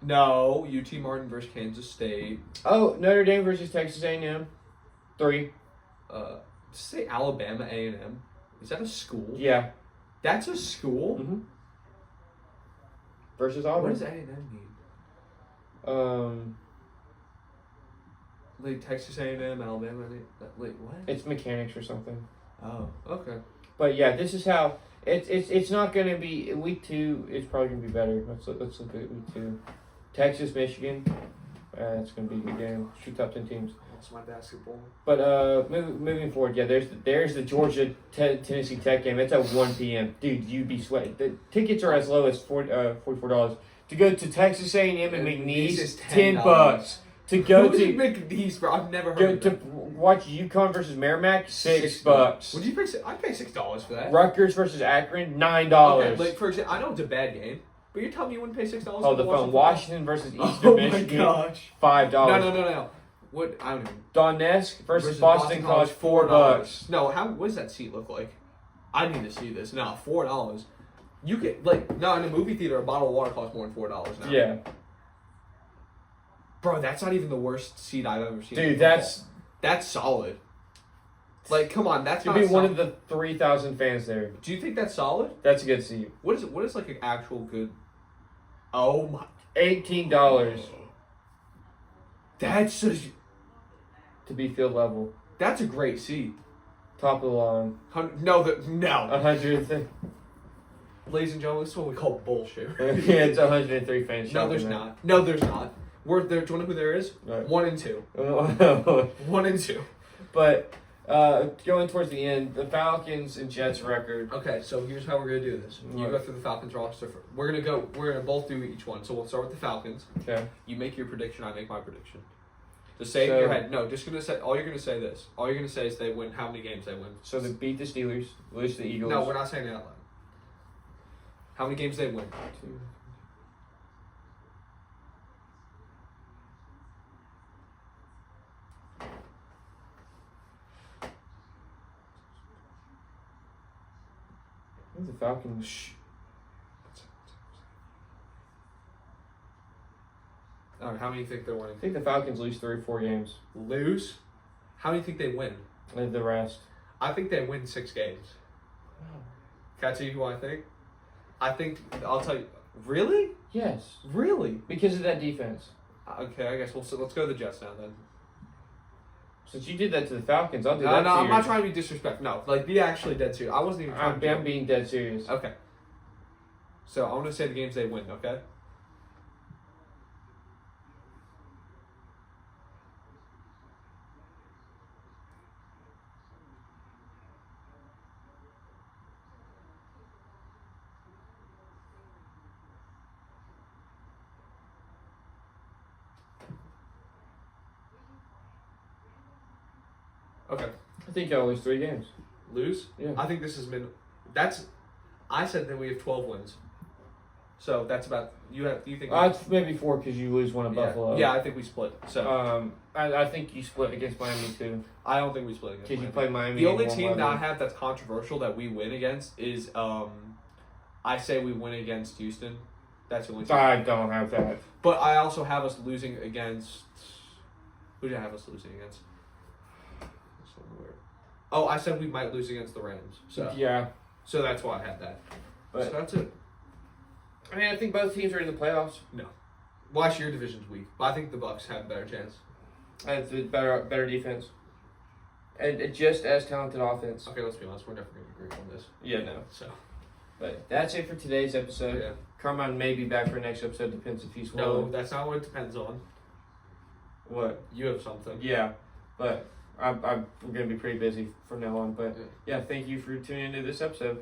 No, UT Martin versus Kansas State. Oh, Notre Dame versus Texas A&M. 3. Say Alabama A&M. Is that a school? Yeah. That's a school? Mm-hmm. Versus What Auburn. does A&M mean? Like Texas A&M, Alabama, like what? It's mechanics or something. Oh, okay. But yeah, this is how it's not going to be week 2. It's probably going to be better. Let's look at week 2. Texas, Michigan. It's going to be a good game. 2 top 10 teams. That's my basketball. But moving forward, yeah, there's the Georgia Tennessee Tech game. It's at 1 p.m. Dude, you'd be sweating. The tickets are as low as $44 to go to Texas A&M and McNeese. is $10 to go Who to did McNeese, bro? I've never go heard to of that. watch UConn versus Merrimack. $6. Would you pay? I'd pay $6 for that. Rutgers versus Akron. $9. Okay, like for example, I know it's a bad game, but you're telling me you wouldn't pay $6? Oh, the phone. Washington versus Eastern Michigan. Gosh. $5. No. What? I don't even. Donetsk versus Boston College. $4. No, what does that seat look like? I need to see this. No, $4. You get in a movie theater, a bottle of water costs more than $4 now. Yeah. Bro, that's not even the worst seat I've ever seen. Dude, that's solid. Like, come on, that's to not be one solid. of the 3,000 fans there. Do you think that's solid? That's a good seat. What is like an actual good? Oh my! $18 That's to be field level. That's a great seat. Top of the line. No. 100. Ladies and gentlemen, this is what we call bullshit. Yeah, it's 103 fans. No, there's not. No, there's not. We're there. Do you know who there is? Right. 1 and 2. 1 and 2. But going towards the end, the Falcons and Jets record. Okay, so here's how we're gonna do this. You Right. go through the Falcons roster. We're gonna both do each one. So we'll start with the Falcons. Okay. You make your prediction. I make my prediction. Just say it in your head. No, just gonna say. All you're gonna say this. All you're gonna say is they win. How many games they win? So they beat the Steelers, lose to the Eagles. No, we're not saying it out loud. How many games they win? 2. I think the Falcons. All right, how many do you think they're winning? I think the Falcons lose 3 or 4 games. Lose? How do you think they win? And the rest. I think they win 6 games. Can I tell you who I think? I'll tell you. Really? Yes. Really? Because of that defense. Okay, I guess let's go to the Jets now then. Since you did that to the Falcons, I'll do No, that to I'm you. not trying to be disrespectful. No, like be actually dead serious. I wasn't even trying I'm to. being dead serious. Okay. So I'm gonna say the games they win. Okay. Okay. I think y'all lose 3 games. Lose? Yeah. I think this has been. I said that we have 12 wins. So that's about you think. Maybe 4 because you lose one at Buffalo. Yeah, I think we split. So I think you split against Miami too. I don't think we split against Because you Miami. play Miami. The only in team that I 1-11. have that's controversial that we win against is I say we win against Houston. That's the only team. I don't have that. But I also have us losing against. Who did I have us losing against? Somewhere. Oh, I said we might lose against the Rams. So Yeah. So that's why I had that. But So that's it. I mean, I think both teams are in the playoffs. Well, actually, your division's weak. But I think the Bucks have a better chance. It's a better defense. And just as talented offense. Okay, let's be honest. We're never going to agree on this. Yeah, no. So. But that's it for today's episode. Yeah. Carmine may be back for next episode. Depends if he's No, willing. that's not what it depends on. What? You have something. Yeah. But we're going to be pretty busy from now on. But yeah, thank you for tuning into this episode.